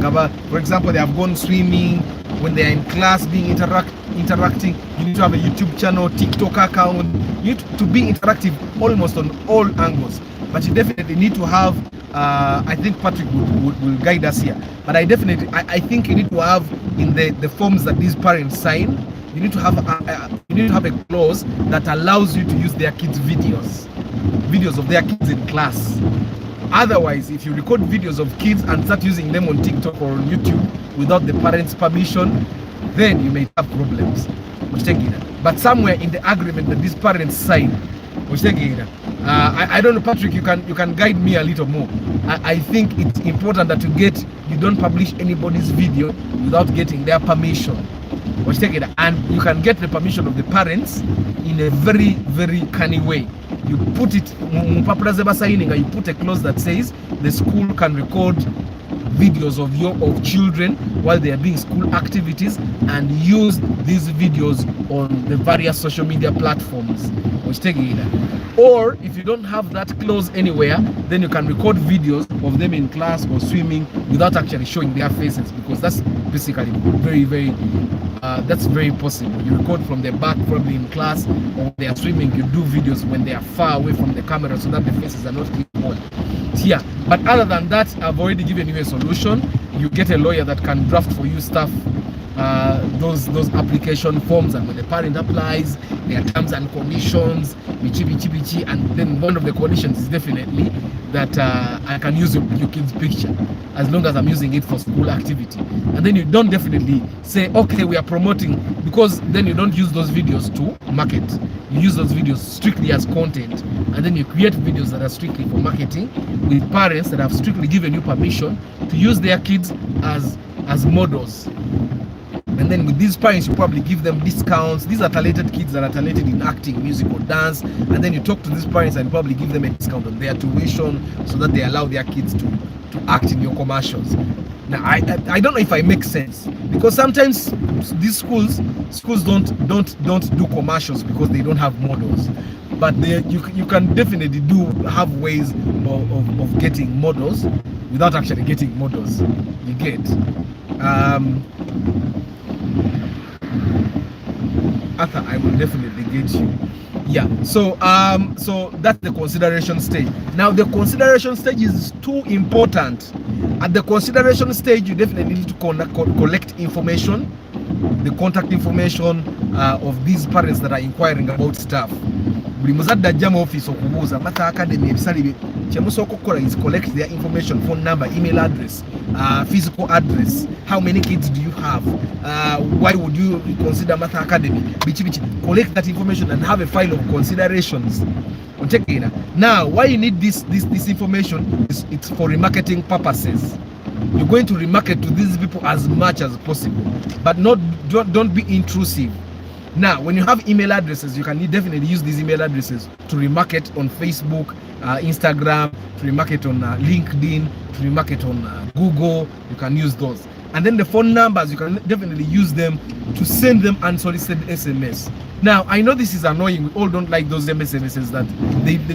For example, they have gone swimming, when they are in class being interacting. You need to have a YouTube channel, TikTok account. You need to be interactive almost on all angles. But you definitely need to have, I think Patrick will guide us here, but I think you need to have in the forms that these parents sign, you need to have a clause that allows you to use their kids' videos of their kids in class. Otherwise, if you record videos of kids and start using them on TikTok or on YouTube without the parents' permission, then you may have problems. But somewhere in the agreement that these parents sign, I don't know, Patrick, you can guide me a little more. I think it's important that you don't publish anybody's video without getting their permission. And you can get the permission of the parents in a very canny way. You put it, you put a clause that says the school can record videos of children while they are doing school activities and use these videos on the various social media platforms. Or if you don't have that clause anywhere, then you can record videos of them in class or swimming without actually showing their faces, because that's basically that's very possible. You record from the back, probably in class, or when they are swimming, you do videos when they are far away from the camera so that the faces are not clear. Yeah, but other than that, I've already given you a solution. You get a lawyer that can draft for you stuff, those application forms, and when the parent applies, there are terms and conditions, and then one of the conditions is definitely that I can use your kid's picture as long as I'm using it for school activity. And then you don't definitely say, okay, we are promoting, because then you don't use those videos to market. You use those videos strictly as content, and then you create videos that are strictly for marketing with parents that have strictly given you permission to use their kids as models. And then with these parents, you probably give them discounts. These are talented kids that are talented in acting, music, or dance. And then you talk to these parents and probably give them a discount on their tuition so that they allow their kids to act in your commercials. Now, I don't know if I make sense, because sometimes these schools don't do commercials because they don't have models. But you can definitely have ways of getting models without actually getting models. You get. Arthur, I will definitely get you. Yeah, so that's the consideration stage. Now the consideration stage is too important. At the consideration stage, you definitely need to collect information, the contact information of these parents that are inquiring about stuff. Buli muzadde ajja mu office okubuuza Mata Academy ebisale Chemusoko is collect their information, phone number, email address, physical address. How many kids do you have? Why would you consider Martha Academy? Collect that information and have a file of considerations. Now, why you need this information is it's for remarketing purposes. You're going to remarket to these people as much as possible, but don't be intrusive. Now, when you have email addresses, you can definitely use these email addresses to remarket on Facebook, Instagram, to remarket on LinkedIn, to remarket on Google. You can use those. And then the phone numbers, you can definitely use them to send them unsolicited SMS. Now, I know this is annoying. We all don't like those SMSs that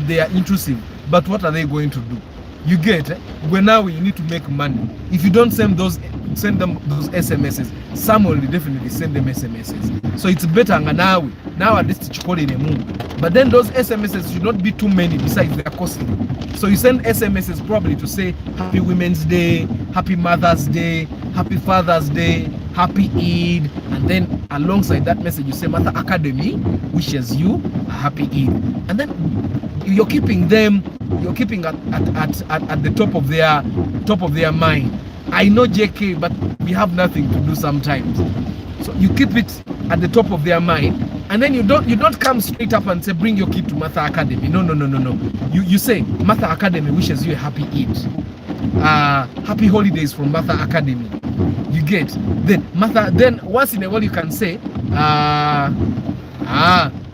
they are intrusive. But what are they going to do? You get when now you need to make money. If you don't send them those SMSs, someone will definitely send them SMSs. So it's better now at least to call in a move. But then those SMSs should not be too many, besides they are costly. So you send SMSs probably to say Happy Women's Day, Happy Mother's Day, Happy Father's Day, Happy Eid, and then alongside that message you say Martha Academy wishes you a happy Eid. And then you're keeping them, at the top of their mind. I know JK, but we have nothing to do sometimes. So you keep it at the top of their mind, and then you don't come straight up and say bring your kid to Martha Academy. No. You say Martha Academy wishes you a happy Eid. Happy holidays from Martha Academy. You get then once in a while you can say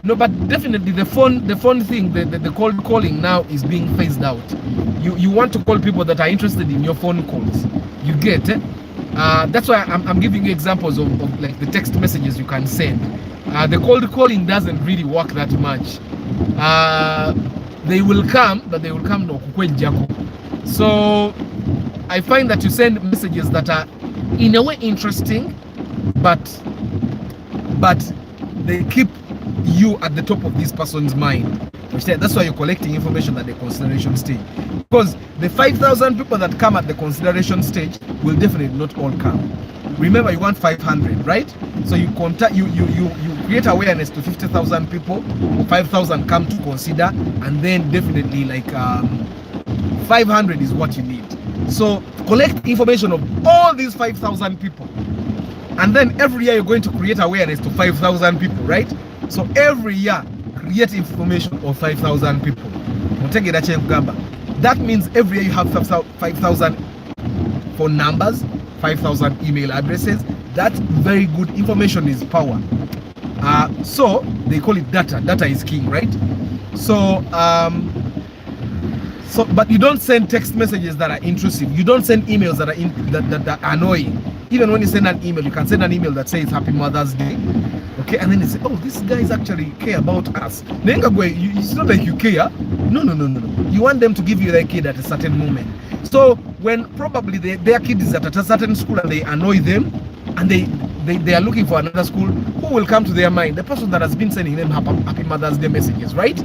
no, but definitely the phone thing, the cold calling now is being phased out. You want to call people that are interested in your phone calls. You get it? That's why I'm giving you examples of like the text messages you can send. The cold calling doesn't really work that much. They will come, but they will come no kukwenjako. So I find that you send messages that are in a way interesting, but they keep you at the top of this person's mind. That's why you're collecting information at the consideration stage, because the 5,000 people that come at the consideration stage will definitely not all come. Remember, you want 500, right? So you create awareness to 50,000 people, 5,000 come to consider, and then definitely like 500 is what you need. So collect information of all these 5,000 people, and then every year you're going to create awareness to 5,000 people, right? So every year create information of 5,000 people. That means every year you have 5,000 phone numbers, 5,000 email addresses. That's very good. Information is power. So they call it data. Data is king, right? So but you don't send text messages that are intrusive. You don't send emails that are annoying. Even when you send an email, you can send an email that says Happy Mother's Day. Okay, and then you say, oh, this guys actually care about us. It's not like you care. No. You want them to give you their kid at a certain moment. So when probably their kid is at a certain school and they annoy them, and they are looking for another school, who will come to their mind? The person that has been sending them Happy Mother's Day messages, right?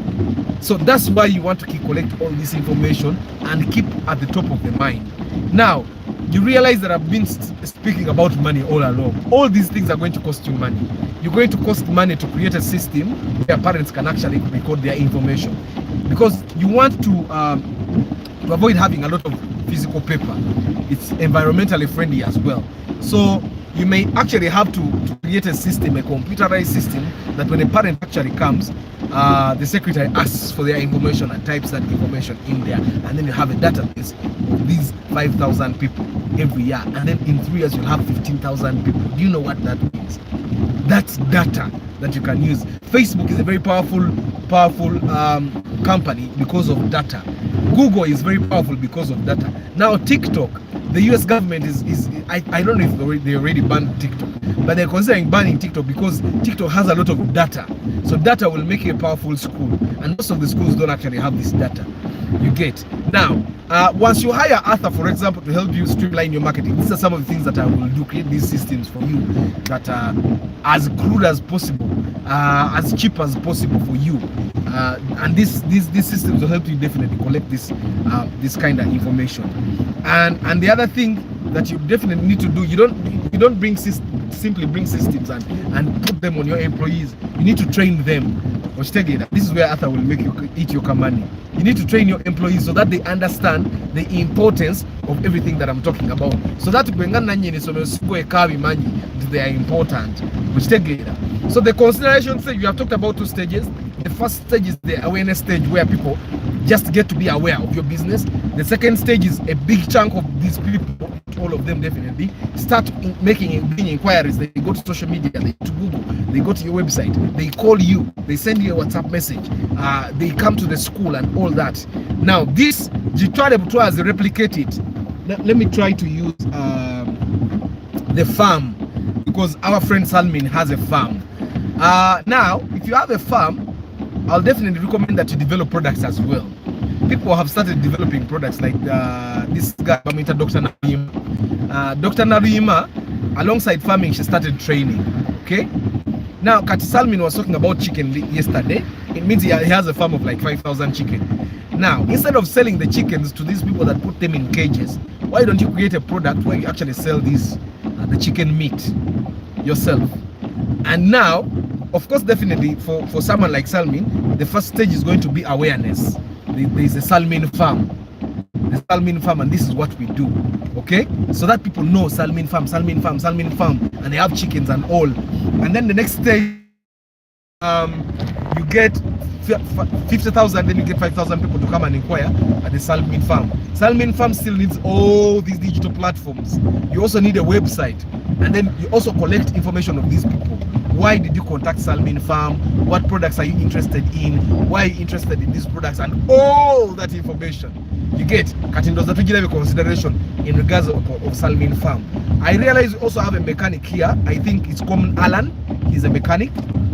So that's why you want to collect all this information and keep at the top of the mind. Now, you realize that I've been speaking about money all along. All these things are going to cost you money. You're going to cost money to create a system where parents can actually record their information, because you want to avoid having a lot of physical paper. It's environmentally friendly as well. So you may actually have to create a system, a computerized system, that when a parent actually comes, the secretary asks for their information and types that information in there, and then you have a database of these 5,000 people every year, and then in 3 years you'll have 15,000 people. Do you know what that means? That's data that you can use. Facebook is a very powerful company because of data. Google is very powerful because of data. Now TikTok, the US government I don't know if they already banned TikTok, but they're considering banning TikTok because TikTok has a lot of data. So data will make you a powerful school, and most of the schools don't actually have this data. You get. Now, once you hire Arthur, for example, to help you streamline your marketing, these are some of the things that I will do, create these systems for you that are as crude as possible, as cheap as possible for you. And these systems will help you definitely collect this kind of information. And the other thing that you definitely need to do, you don't simply bring systems and put them on your employees. You need to train them. This is where Arthur will make you eat your money. You need to train your employees so that they understand the importance of everything that I'm talking about. So that they are important. So the consideration stage, we have talked about 2 stages. The first stage is the awareness stage, where people just get to be aware of your business. The second stage is a big chunk of these people, all of them definitely, start being inquiries. They go to social media, they go to Google, they go to your website, they call you, they send you a WhatsApp message, they come to the school and all that. Now this, you try to replicate it. Let me try to use the farm, because our friend Salmin has a farm. Now, if you have a farm, I'll definitely recommend that you develop products as well. People have started developing products like this guy, Dr. Narima. Dr. Narima, alongside farming, she started training. Okay. Now, Kati Salmin was talking about chicken yesterday. It means he has a farm of like 5,000 chicken. Now, instead of selling the chickens to these people that put them in cages, why don't you create a product where you actually sell these the chicken meat yourself? And now, of course, definitely for someone like Salmin, the first stage is going to be awareness. There's a Salmin farm. The Salmin farm, and this is what we do. Okay? So that people know Salmin farm, Salmin farm, Salmin farm, and they have chickens and all. And then the next stage, you get 50,000, then you get 5,000 people to come and inquire at the Salmin farm. Salmin farm still needs all these digital platforms. You also need a website, and then you also collect information of these people. Why did you contact Salmin farm? What products are you interested in? Why are you interested in these products? And all that information you get. Katindo that we give a consideration in regards of Salmin farm. I realize you also have a mechanic here. I think it's common Alan. He's a mechanic.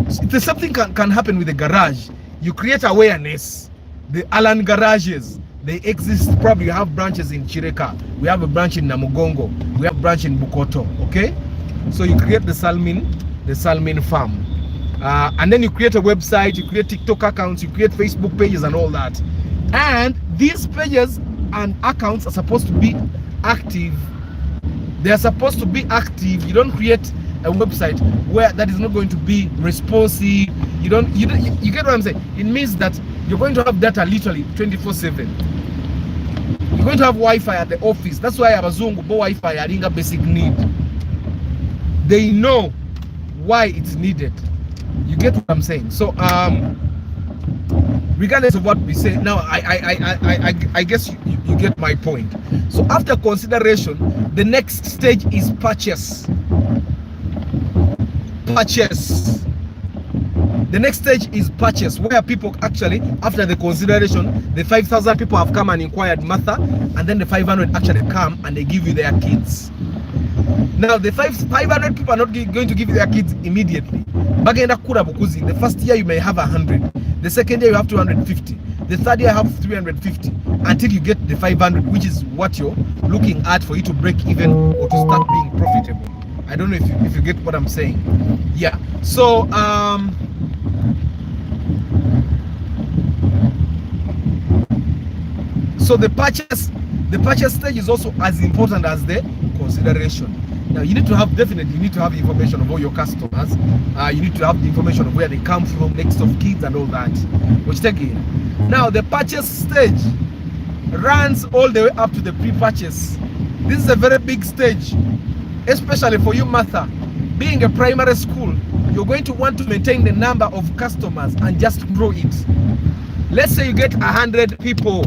If something can happen with the garage, you create awareness. The Alan garages, they exist. Probably you have branches in Chireka. We have a branch in Namugongo. We have a branch in Bukoto. Okay, so you create the Salmin farm, and then you create a website, you create TikTok accounts, you create Facebook pages and all that. And these pages and accounts are supposed to be active. They are supposed to be active. You don't create a website where that is not going to be responsive. You get what I'm saying? It means that you're going to have data literally 24/7. You're going to have Wi-Fi at the office. That's why abazungu bo Wi-Fi are a basic need. They know why it's needed. You get what I'm saying? So regardless of what we say now, I guess you get my point. So after consideration, the next stage is purchase. The next stage is purchase, where people actually, after the consideration, the 5,000 people have come and inquired Martha, and then the 500 actually come and they give you their kids. Now the 500 people are not going to give you their kids immediately. The first year you may have 100, the second year you have 250, the third year you have 350, until you get the 500, which is what you're looking at for you to break even or to start being profitable. I don't know if you get what I'm saying. Yeah. So so the purchase stage is also as important as the consideration. Now you need to have information of all your customers. You need to have the information of where they come from, next of kids and all that. Which again, now the purchase stage runs all the way up to the pre-purchase. This is a very big stage, especially for you, Martha. Being a primary school, you're going to want to maintain the number of customers and just grow it. Let's say you get 100 people.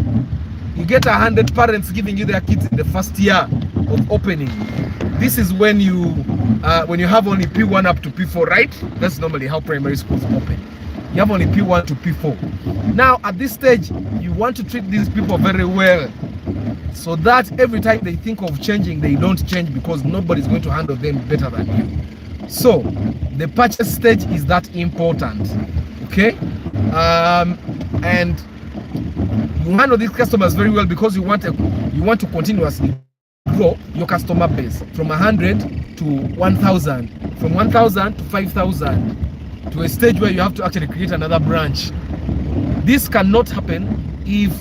You get 100 parents giving you their kids in the first year of opening. This is when you have only P1 up to P4, right? That's normally how primary schools open. You have only P1 to P4. Now at this stage, you want to treat these people very well, so that every time they think of changing, they don't change, because nobody's going to handle them better than you. So the purchase stage is that important. Okay, and you handle these customers very well, because you want to continuously grow your customer base from 100 to 1,000, from 1,000 to 5,000, to a stage where you have to actually create another branch. This cannot happen if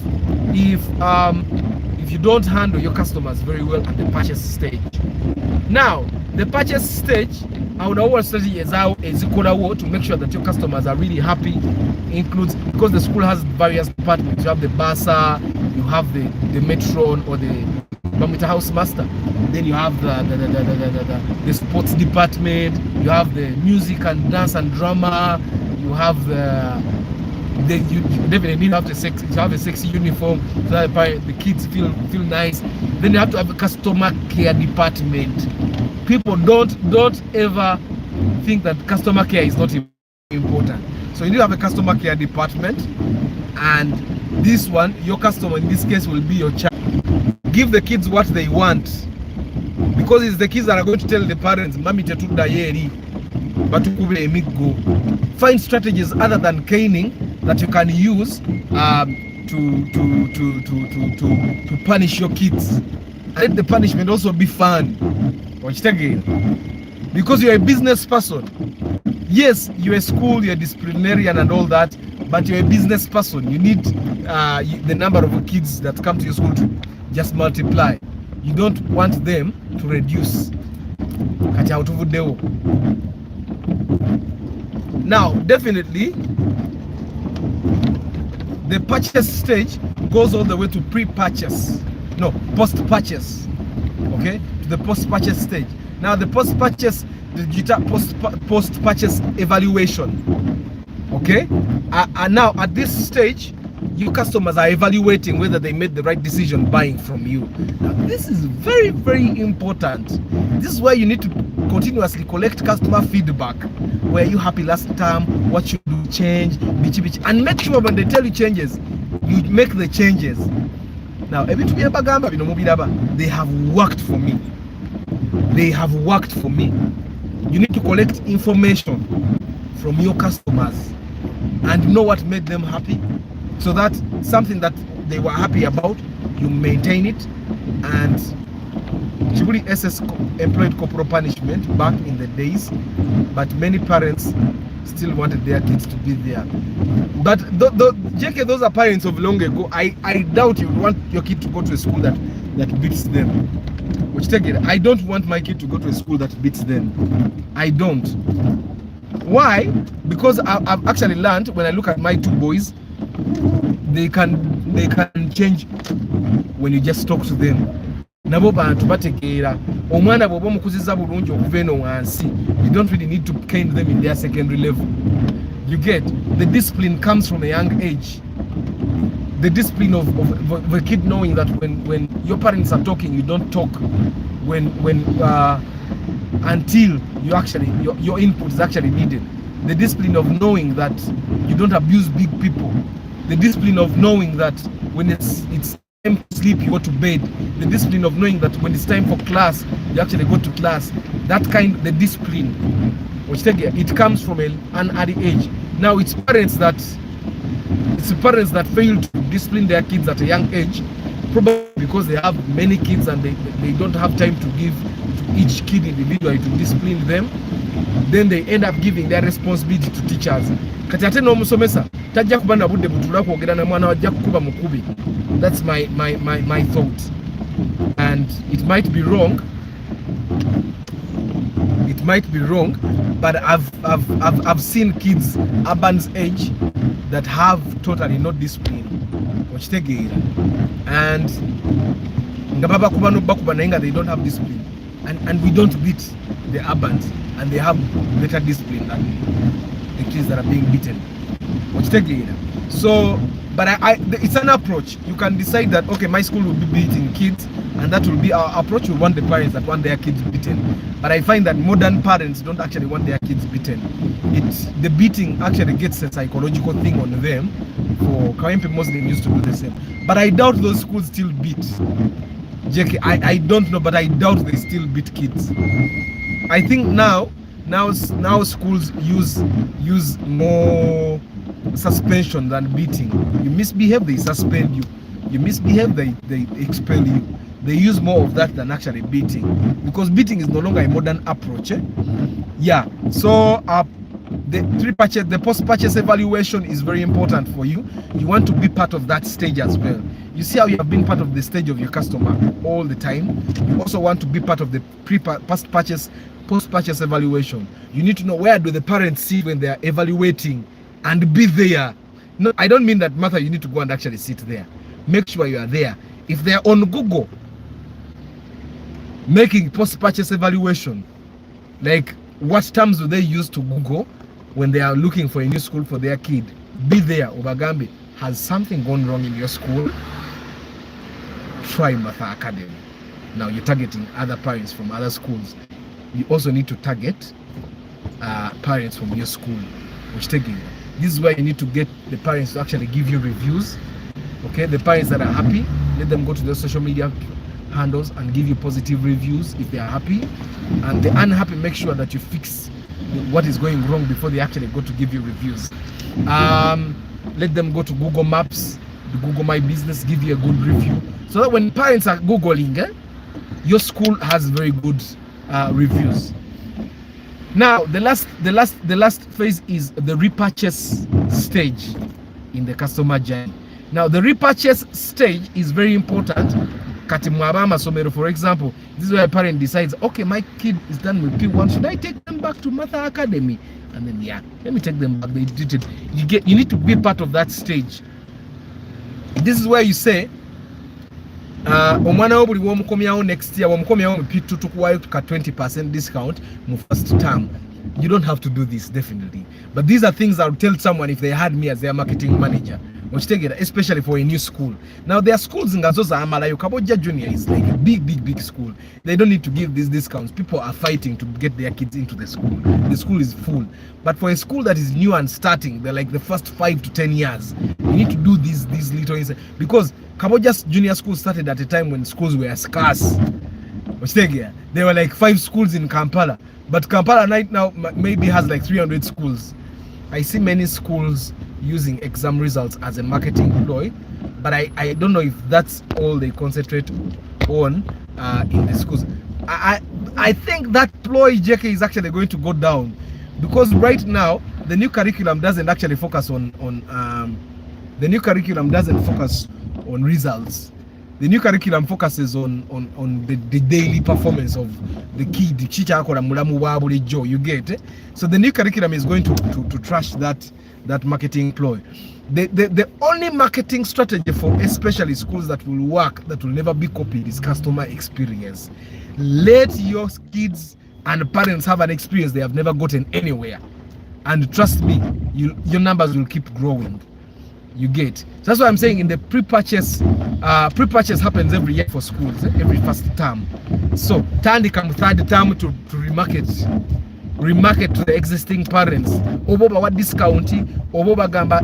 you don't handle your customers very well at the purchase stage. Now the purchase stage, I would always strategy is how to make sure that your customers are really happy includes, because the school has various departments. You have the bursar, you have the matron or the house master. Then you have the sports department. You have the music and dance and drama. You have you definitely need to have a sexy uniform so that the kids feel nice. Then you have to have a customer care department. People don't ever think that customer care is not important. So you need to have a customer care department, and this one, your customer in this case will be your child. Give the kids what they want, because it's the kids that are going to tell the parents, "Mami tetuda yeri, batukube emigo." Find strategies other than caning that you can use to punish your kids. And let the punishment also be fun. Watch it again. Because you're a business person. Yes, you're a school, you're a disciplinarian and all that, but you're a business person. You need the number of kids that come to your school to just multiply. You don't want them to reduce. Now, definitely, the purchase stage goes all the way to pre-purchase. No, post-purchase. Okay, to the post-purchase stage. Now, the post-purchase, post-purchase evaluation. Okay, and now at this stage, your customers are evaluating whether they made the right decision buying from you. Now, this is very, very important. This is why you need to continuously collect customer feedback. Were you happy last time? What should you change? And make sure when they tell you changes, you make the changes. Now, they have worked for me. They have worked for me. You need to collect information from your customers and know what made them happy, so that something that they were happy about, you maintain it. And Chibuli SS employed corporal punishment back in the days, but many parents still wanted their kids to be there. But JK, those are parents of long ago. I doubt you would want your kid to go to a school that beats them. Which take it, I don't want my kid to go to a school that beats them. I don't. Why? Because I've actually learned, when I look at my two boys, they can change when you just talk to them. Nabo bantu bategeera omwana bwoba omukuziza bulungi okuva eno wansi, you don't really need to cane them in their secondary level. You get, the discipline comes from a young age. The discipline of a kid knowing that when your parents are talking, you don't talk until you actually your input is actually needed. The discipline of knowing that you don't abuse big people. The discipline of knowing that when it's time to sleep, you go to bed. The discipline of knowing that when it's time for class, you actually go to class. The discipline, which it comes from an early age. Now it's parents that fail to discipline their kids at a young age, probably because they have many kids and they don't have time to give to each kid individually to discipline them. Then they end up giving their responsibility to teachers. Kati ate n'omusomesa tajja kuba na budde butula kwogera na mwana wajja kukuba mukubi. That's my thought, and it might be wrong. It might be wrong, but I've seen kids Urban's age that have totally no discipline. And they don't have discipline, and we don't beat the Urbans, and they have better discipline than the kids that are being beaten. So, but it's an approach. You can decide that, okay, my school will be beating kids, and that will be our approach. We want the parents that want their kids beaten. But I find that modern parents don't actually want their kids beaten. The beating actually gets a psychological thing on them. For Kawempe Muslim used to do the same. But I doubt those schools still beat. JK, I don't know, but I doubt they still beat kids. I think now schools use more suspension than beating. You misbehave, they suspend you. You misbehave, they expel you. They use more of that than actually beating, because beating is no longer a modern approach. Yeah. So the post-purchase evaluation is very important for you. You want to be part of that stage as well. You see how you have been part of the stage of your customer all the time. You also want to be part of the post-purchase evaluation. You need to know, where do the parents see when they are evaluating, and be there No, I don't mean that, Martha, you need to go and actually sit there. Make sure you are there. If they are on Google making post-purchase evaluation, like what terms do they use to Google when they are looking for a new school for their kid? Be there. Obagambi, has something gone wrong in your school? Try Martha Academy. Now you're targeting other parents from other schools. You also need to target parents from your school, which taking. This is where you need to get the parents to actually give you reviews. Okay, the parents that are happy, let them go to their social media handles and give you positive reviews if they are happy. And the unhappy, make sure that you fix what is going wrong before they actually go to give you reviews. Let them go to Google Maps, the Google My Business, give you a good review, so that when parents are Googling, your school has very good reviews. Now, the last phase is the repurchase stage in the customer journey. Now, the repurchase stage is very important. For example, this is where a parent decides, okay, my kid is done with P1, should I take them back to Martha Academy? And then, yeah, let me take them back. They did it. You need to be part of that stage. This is where you say, omwana wo buli womukomyawo next year womukomyawo mu P2 tukuwayo ka 20% discount mu first term. You don't have to do this, definitely, but these are things I'll tell someone if they had me as their marketing manager, especially for a new school. Now, there are schools in Gazoza Amalayo. Kaboja Junior is like a big school. They don't need to give these discounts. People are fighting to get their kids into the school. The school is full. But for a school that is new and starting, they're like the first 5 to 10 years, you need to do these little insights, because Kaboja Junior School started at a time when schools were scarce. There were like 5 schools in Kampala, but Kampala right now maybe has like 300 schools. I see many schools using exam results as a marketing ploy, but I don't know if that's all they concentrate on in the schools. I think that ploy, JK, is actually going to go down, because right now the new curriculum doesn't actually focus on results. The new curriculum focuses on the daily performance of the kid. You get it? So the new curriculum is going to trash that marketing ploy. The only marketing strategy for especially schools that will work, that will never be copied, is customer experience. Let your kids and parents have an experience they have never gotten anywhere, and trust me, your numbers will keep growing. You get. So that's why I'm saying in the pre-purchase happens every year for schools, every first term. So tandika third term to remarket to the existing parents. Oboba what discounting, oboba gamba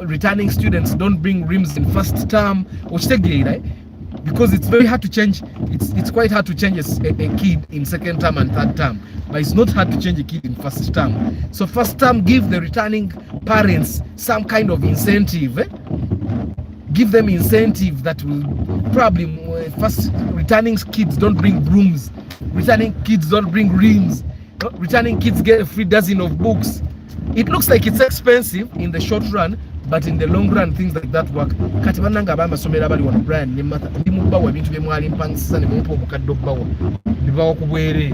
returning students don't bring rims in first term, which take right? Because it's very hard to change. It's quite hard to change a kid in second term and third term, but it's not hard to change a kid in first term. So first term, give the returning parents some kind of incentive. Give them incentive that will probably first returning kids don't bring brooms, returning kids don't bring rims, returning kids get a free dozen of books. It looks like it's expensive in the short run, but in the long run things like that work. Kati bananga abamasomero abali wano Brian ne Martha ndi mubawa ebintu bye mwali mpangisa ne mumpa obukadde obbawa bibawa ku bwere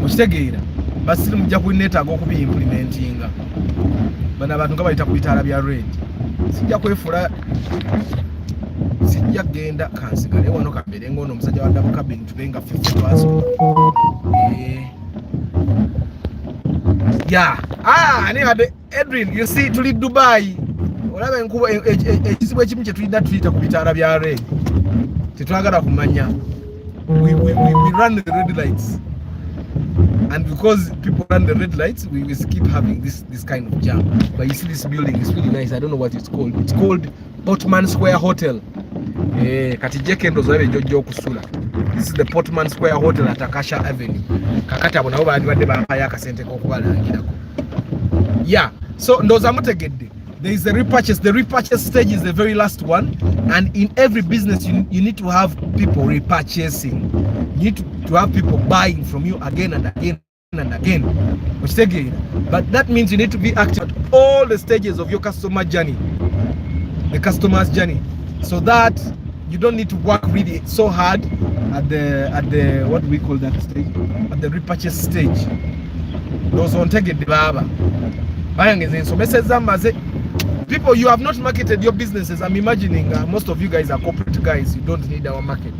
okitegeera basiri mujja kuneetaaga okubiimplementinga bano abantu nga bayita ku bitaala bya red. Sijja kwefula, sijja genda kansigale wano kamere ng'ono omusajja wa double cabin tubenga 50 twaso yeah. Anyway, Edwin, you see, tuli Dubai. Olaba enkuba ekizibu ekimu kye tulina tuyita ku bitaala bya red. Tetwagala kumanya. We run the red lights. And because people run the red lights, we keep having this kind of jam. But you see this building, it's really nice. I don't know what it's called. It's called Portman Square Hotel. Kati jeke ndo zawe jojo kusula. This is the Portman Square Hotel at Akasha Avenue. Kakati abo nabo bandi bampaya akasente ko kubalangirako. Yeah, so ndozamutegedde. There is the repurchase. The repurchase stage is the very last one, and in every business you need to have people repurchasing. You need to have people buying from you again and again and again. But that means you need to be active at all the stages of your customer journey, the customer's journey, so that you don't need to work really so hard at the what do we call that stage, at the repurchase stage. Those on take it baba. People, you have not marketed your businesses. I'm imagining most of you guys are corporate guys. You don't need our market.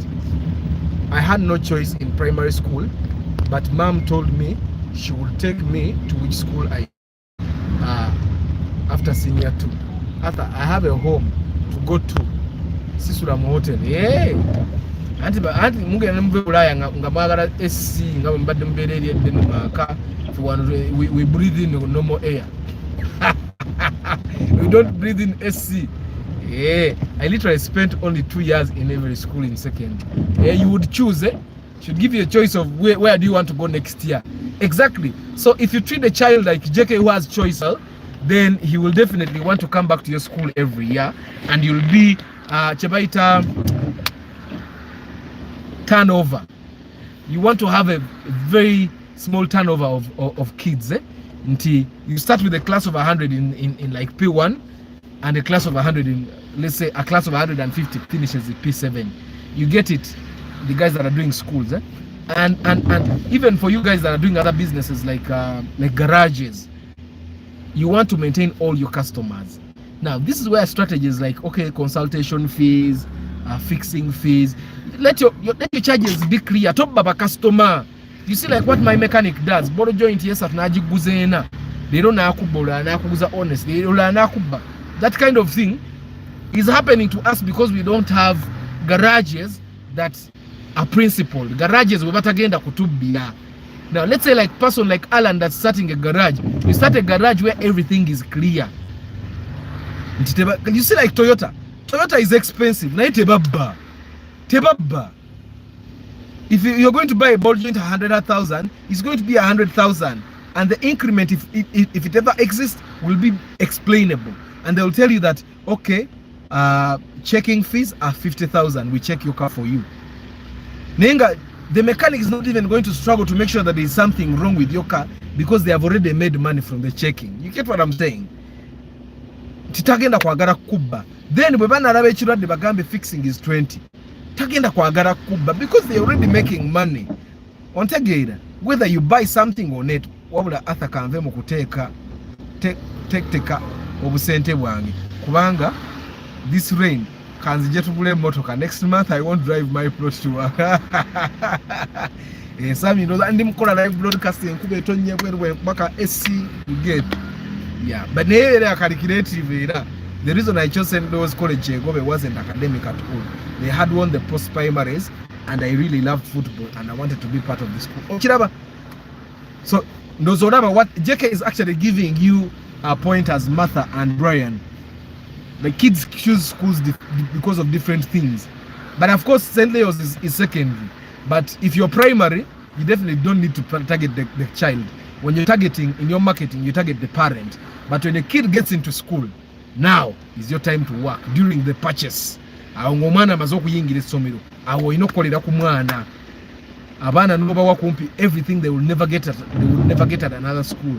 I had no choice in primary school, but mom told me she would take me to which school I after senior 2. After I have a home to go to, Sisura Hotel. Yeah. Anti munge mve Ulaya nga magala SC nga mbadde mbereri edde mu maka we breathe in normal air. We don't breathe in SC. Yeah, I literally spent only 2 years in every school in secondary. Yeah, you would choose, should give you a choice of where do you want to go next year. Exactly. So if you treat a child like JK who has choice, then he will definitely want to come back to your school every year, and you'll be Chebaita turnover. You want to have a very small turnover of kids. Until you start with a class of 100 in like P1, and a class of 100 in, let's say a class of 150 finishes in P7. You get it, the guys that are doing schools, and even for you guys that are doing other businesses like garages, you want to maintain all your customers. Now this is where strategies like, okay, consultation fees, fixing fees, let your charges be clear. Top baba customer. You see, like what my mechanic does. Boro joint yes at naji guzena. They don't nakubola nakuguza honest. They don't nakuba. That kind of thing is happening to us because we don't have garages that are principled. Garages we batagenda kutubia. Now let's say like person like Alan that's starting a garage. You start a garage where everything is clear. You see like Toyota. Toyota is expensive. Na tebaba. Tebaba. If you're going to buy a ball joint 100,000, it's going to be 100,000, and the increment, if it ever exists, will be explainable. And they'll tell you that, okay, checking fees are 50,000. We check your car for you. Nenga, the mechanic is not even going to struggle to make sure that there is something wrong with your car because they have already made money from the checking. You get what I'm saying? Titagenda kwagara kuba. Then bwebana arabe chirwadde bagambe fixing is 20. Tagenda kwagara kuba because they're already making money. Ontegeera, whether you buy something or not, wabula Arthur kanve mu kuteeka teka obusente bwange. Kubanga this rain kanzije tugule motoka. Next month I won't drive my plot to work. Some you know that ndi mukola live broadcasting kuba etonye bwerwe baka SC get. Yeah, but never calculative era. The reason I chose St. Louis College Gobe wasn't academic at all. They had won the post primaries, and I really loved football, and I wanted to be part of the school. So, Nozoraba, what JK is actually giving you a point as Martha and Brian. The kids choose schools because of different things. But of course, St. Louis is secondary. But if you're primary, you definitely don't need to target the child. When you're targeting in your marketing, you target the parent. But when the kid gets into school, now is your time to work during the purchase. Ngomana mazoku yingire somero. Awo inokolera ku mwana. Abana noba wakumpi everything they will never get at another school.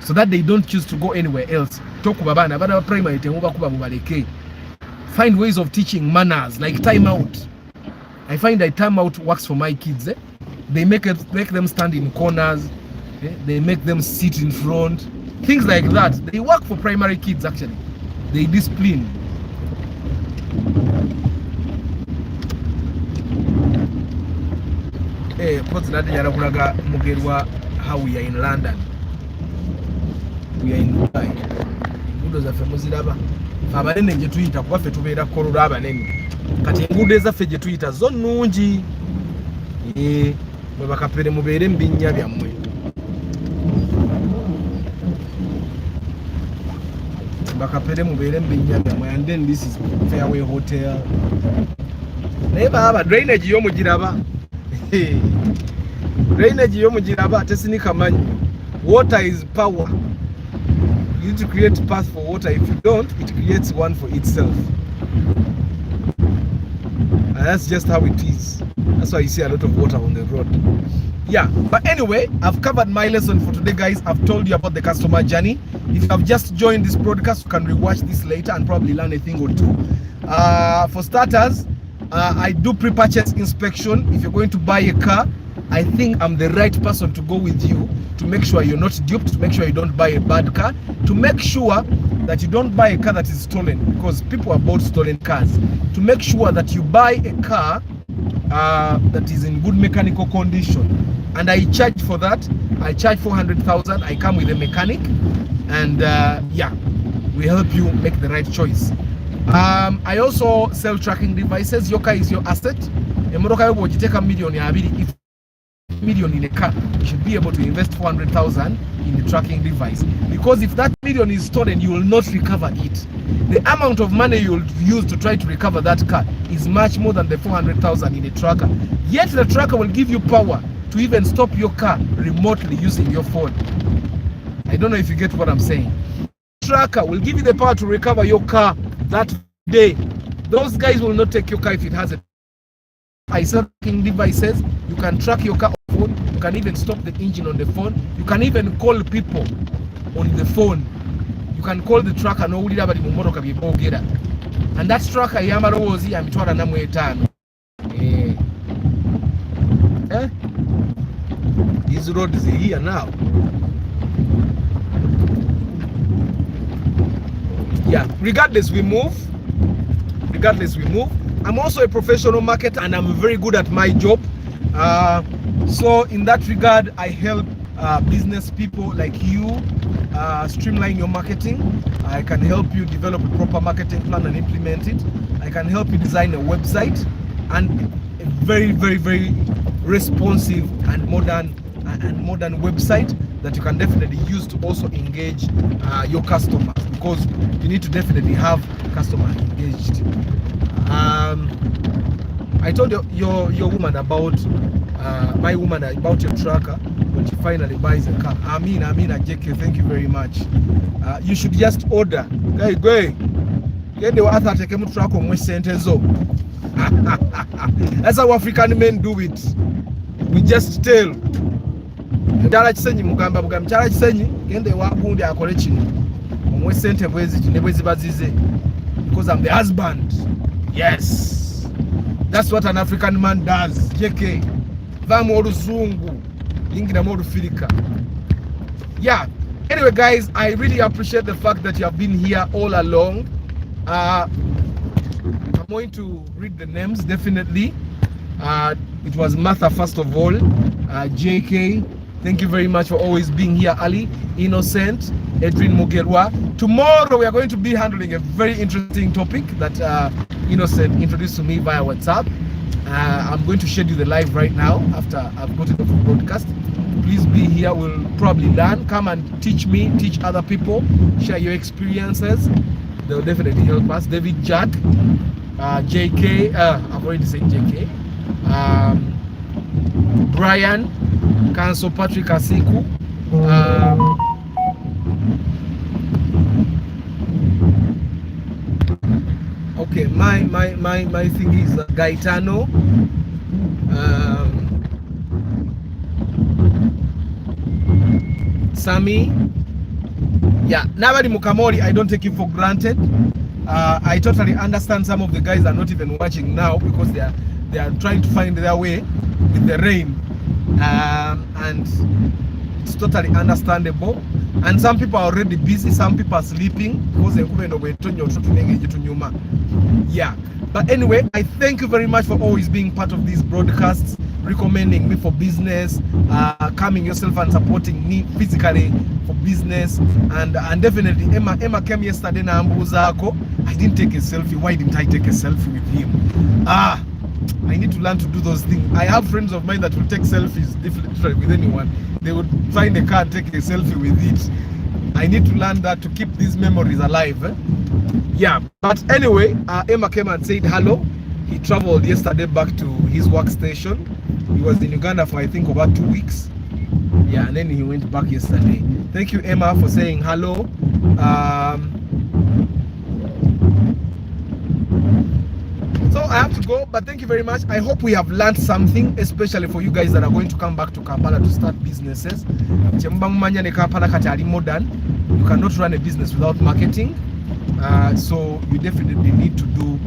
So that they don't choose to go anywhere else. Toku babana bana primary tengoba kuba mubaleke. Find ways of teaching manners like time out. I find that time out works for my kids. They make them stand in corners. They make them sit in front. Things like that. They work for primary kids actually. They discipline. What's that? How we are in London. We are in Dubai. Ngudo za femuziraba. Abalene nje tuyita kuba fe tubeera kolula abanene. Kati ngudo ezaffe gye tuyita zo nnungi. Mwe bakapere mubeere mbinnya byammwe. Bakapere mubeere mbinnya byammwe, and then this is Fairway Hotel. Naye baba drainage y'omugiraba. Drainage y'omugiraba tesinika manyi. Water is power. You need to create path for water. If you don't, it creates one for itself. And that's just how it is. That's why you see a lot of water on the road. Yeah, but anyway, I've covered my lesson for today, guys. I've told you about the customer journey. If you have just joined this broadcast, you can rewatch this later and probably learn a thing or two. For starters, I do pre-purchase inspection. If you're going to buy a car, I think I'm the right person to go with you to make sure you're not duped, to make sure you don't buy a bad car, to make sure that you don't buy a car that is stolen, because people have bought stolen cars, to make sure that you buy a car that is in good mechanical condition. And I charge for that. I charge 400,000. I come with a mechanic, and yeah, we help you make the right choice. I also sell tracking devices. Your car is your asset. If take $1 million in a car, you should be able to invest 400,000 in the tracking device, because if that million is stolen, you will not recover it. The amount of money you'll use to try to recover that car is much more than the 400,000 in a tracker. Yet the tracker will give you power to even stop your car remotely using your phone. I don't know if you get what I'm saying. Tracker will give you the power to recover your car that day. Those guys will not take your car if it has a tracking devices. You can track your car on the phone. You can even stop the engine on the phone. You can even call people on the phone. You can call the tracker and that tracker yamalowoozi amitwala namu etaano. These roads are here now. Yeah, regardless we move. I'm also a professional marketer, and I'm very good at my job. So in that regard, I help business people like you streamline your marketing. I can help you develop a proper marketing plan and implement it. I can help you design a website, and a very, very, very responsive and modern website that you can definitely use to also engage your customers, because you need to definitely have customers engaged. I told your woman about my woman about your tracker when she finally buys a car. Amina JK, thank you very much. You should just order. Hey, go. Get the other take a track on which sentence. That's how African men do it. We just tell. Mchala chisenyi mugamba mchala chisenyi gende wakundi akole kino omwe sente bwezi bazize, because I'm the husband. Yes, that's what an African man does. JK vamu oluzungu ingira mu olufirika. Yeah, anyway guys, I really appreciate the fact that you have been here all along. I'm going to read the names definitely. It was Martha first of all, JK, thank you very much for always being here. Ali, Innocent, Edwin Mugelwa. Tomorrow we are going to be handling a very interesting topic that Innocent introduced to me via WhatsApp. I'm going to schedule the live right now after I've got it off the broadcast. Please be here. We'll probably learn. Come and teach me, teach other people, share your experiences. They'll definitely help us. David Jack, JK, I've already said JK. Brian, Council Patrick Asiku, okay, my thing is Gaetano, Sammy. Yeah, Nabadi Mukamori, I don't take you for granted. I totally understand some of the guys are not even watching now because they are trying to find their way with the rain, and it's totally understandable. And some people are already busy, some people are sleeping because yeah. But anyway, I thank you very much for always being part of these broadcasts, recommending me for business, coming yourself and supporting me physically for business, and definitely Emma came yesterday na ambuzako. I didn't take a selfie. Why didn't I take a selfie with him? I need to learn to do those things. I have friends of mine that will take selfies differently with anyone. They would find a car and take a selfie with it. I need to learn that to keep these memories alive. Yeah, but anyway, Emma came and said hello. He traveled yesterday back to his workstation. He was in Uganda for I think about 2 weeks. Yeah, and then he went back yesterday. Thank you, Emma, for saying hello. So I have to go, but thank you very much. I hope we have learned something, especially for you guys that are going to come back to Kampala to start businesses. Modern. You cannot run a business without marketing. So you definitely need to do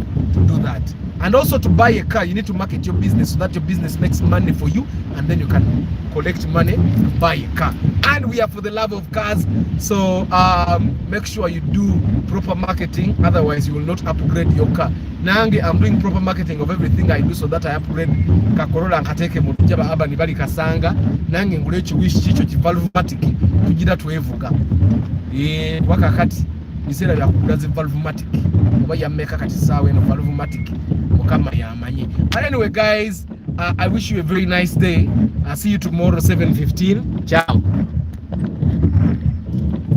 that. And also to buy a car, you need to market your business so that your business makes money for you, and then you can collect money to buy a car. And we are for the love of cars, so make sure you do proper marketing, otherwise you will not upgrade your car. Nange, I'm doing proper marketing of everything I do so that I upgrade ka Corolla nkateke mu jaba aba nibali kasanga nange ngule ekiwishi kicho kivalvumatic kugira twevuga wakakati biseera bya kugula zi valvumatic oba yammeka kati saawa eno valvumatic mukama yamanyi. But anyway guys, I wish you a very nice day. I'll see you tomorrow 7:15. Ciao.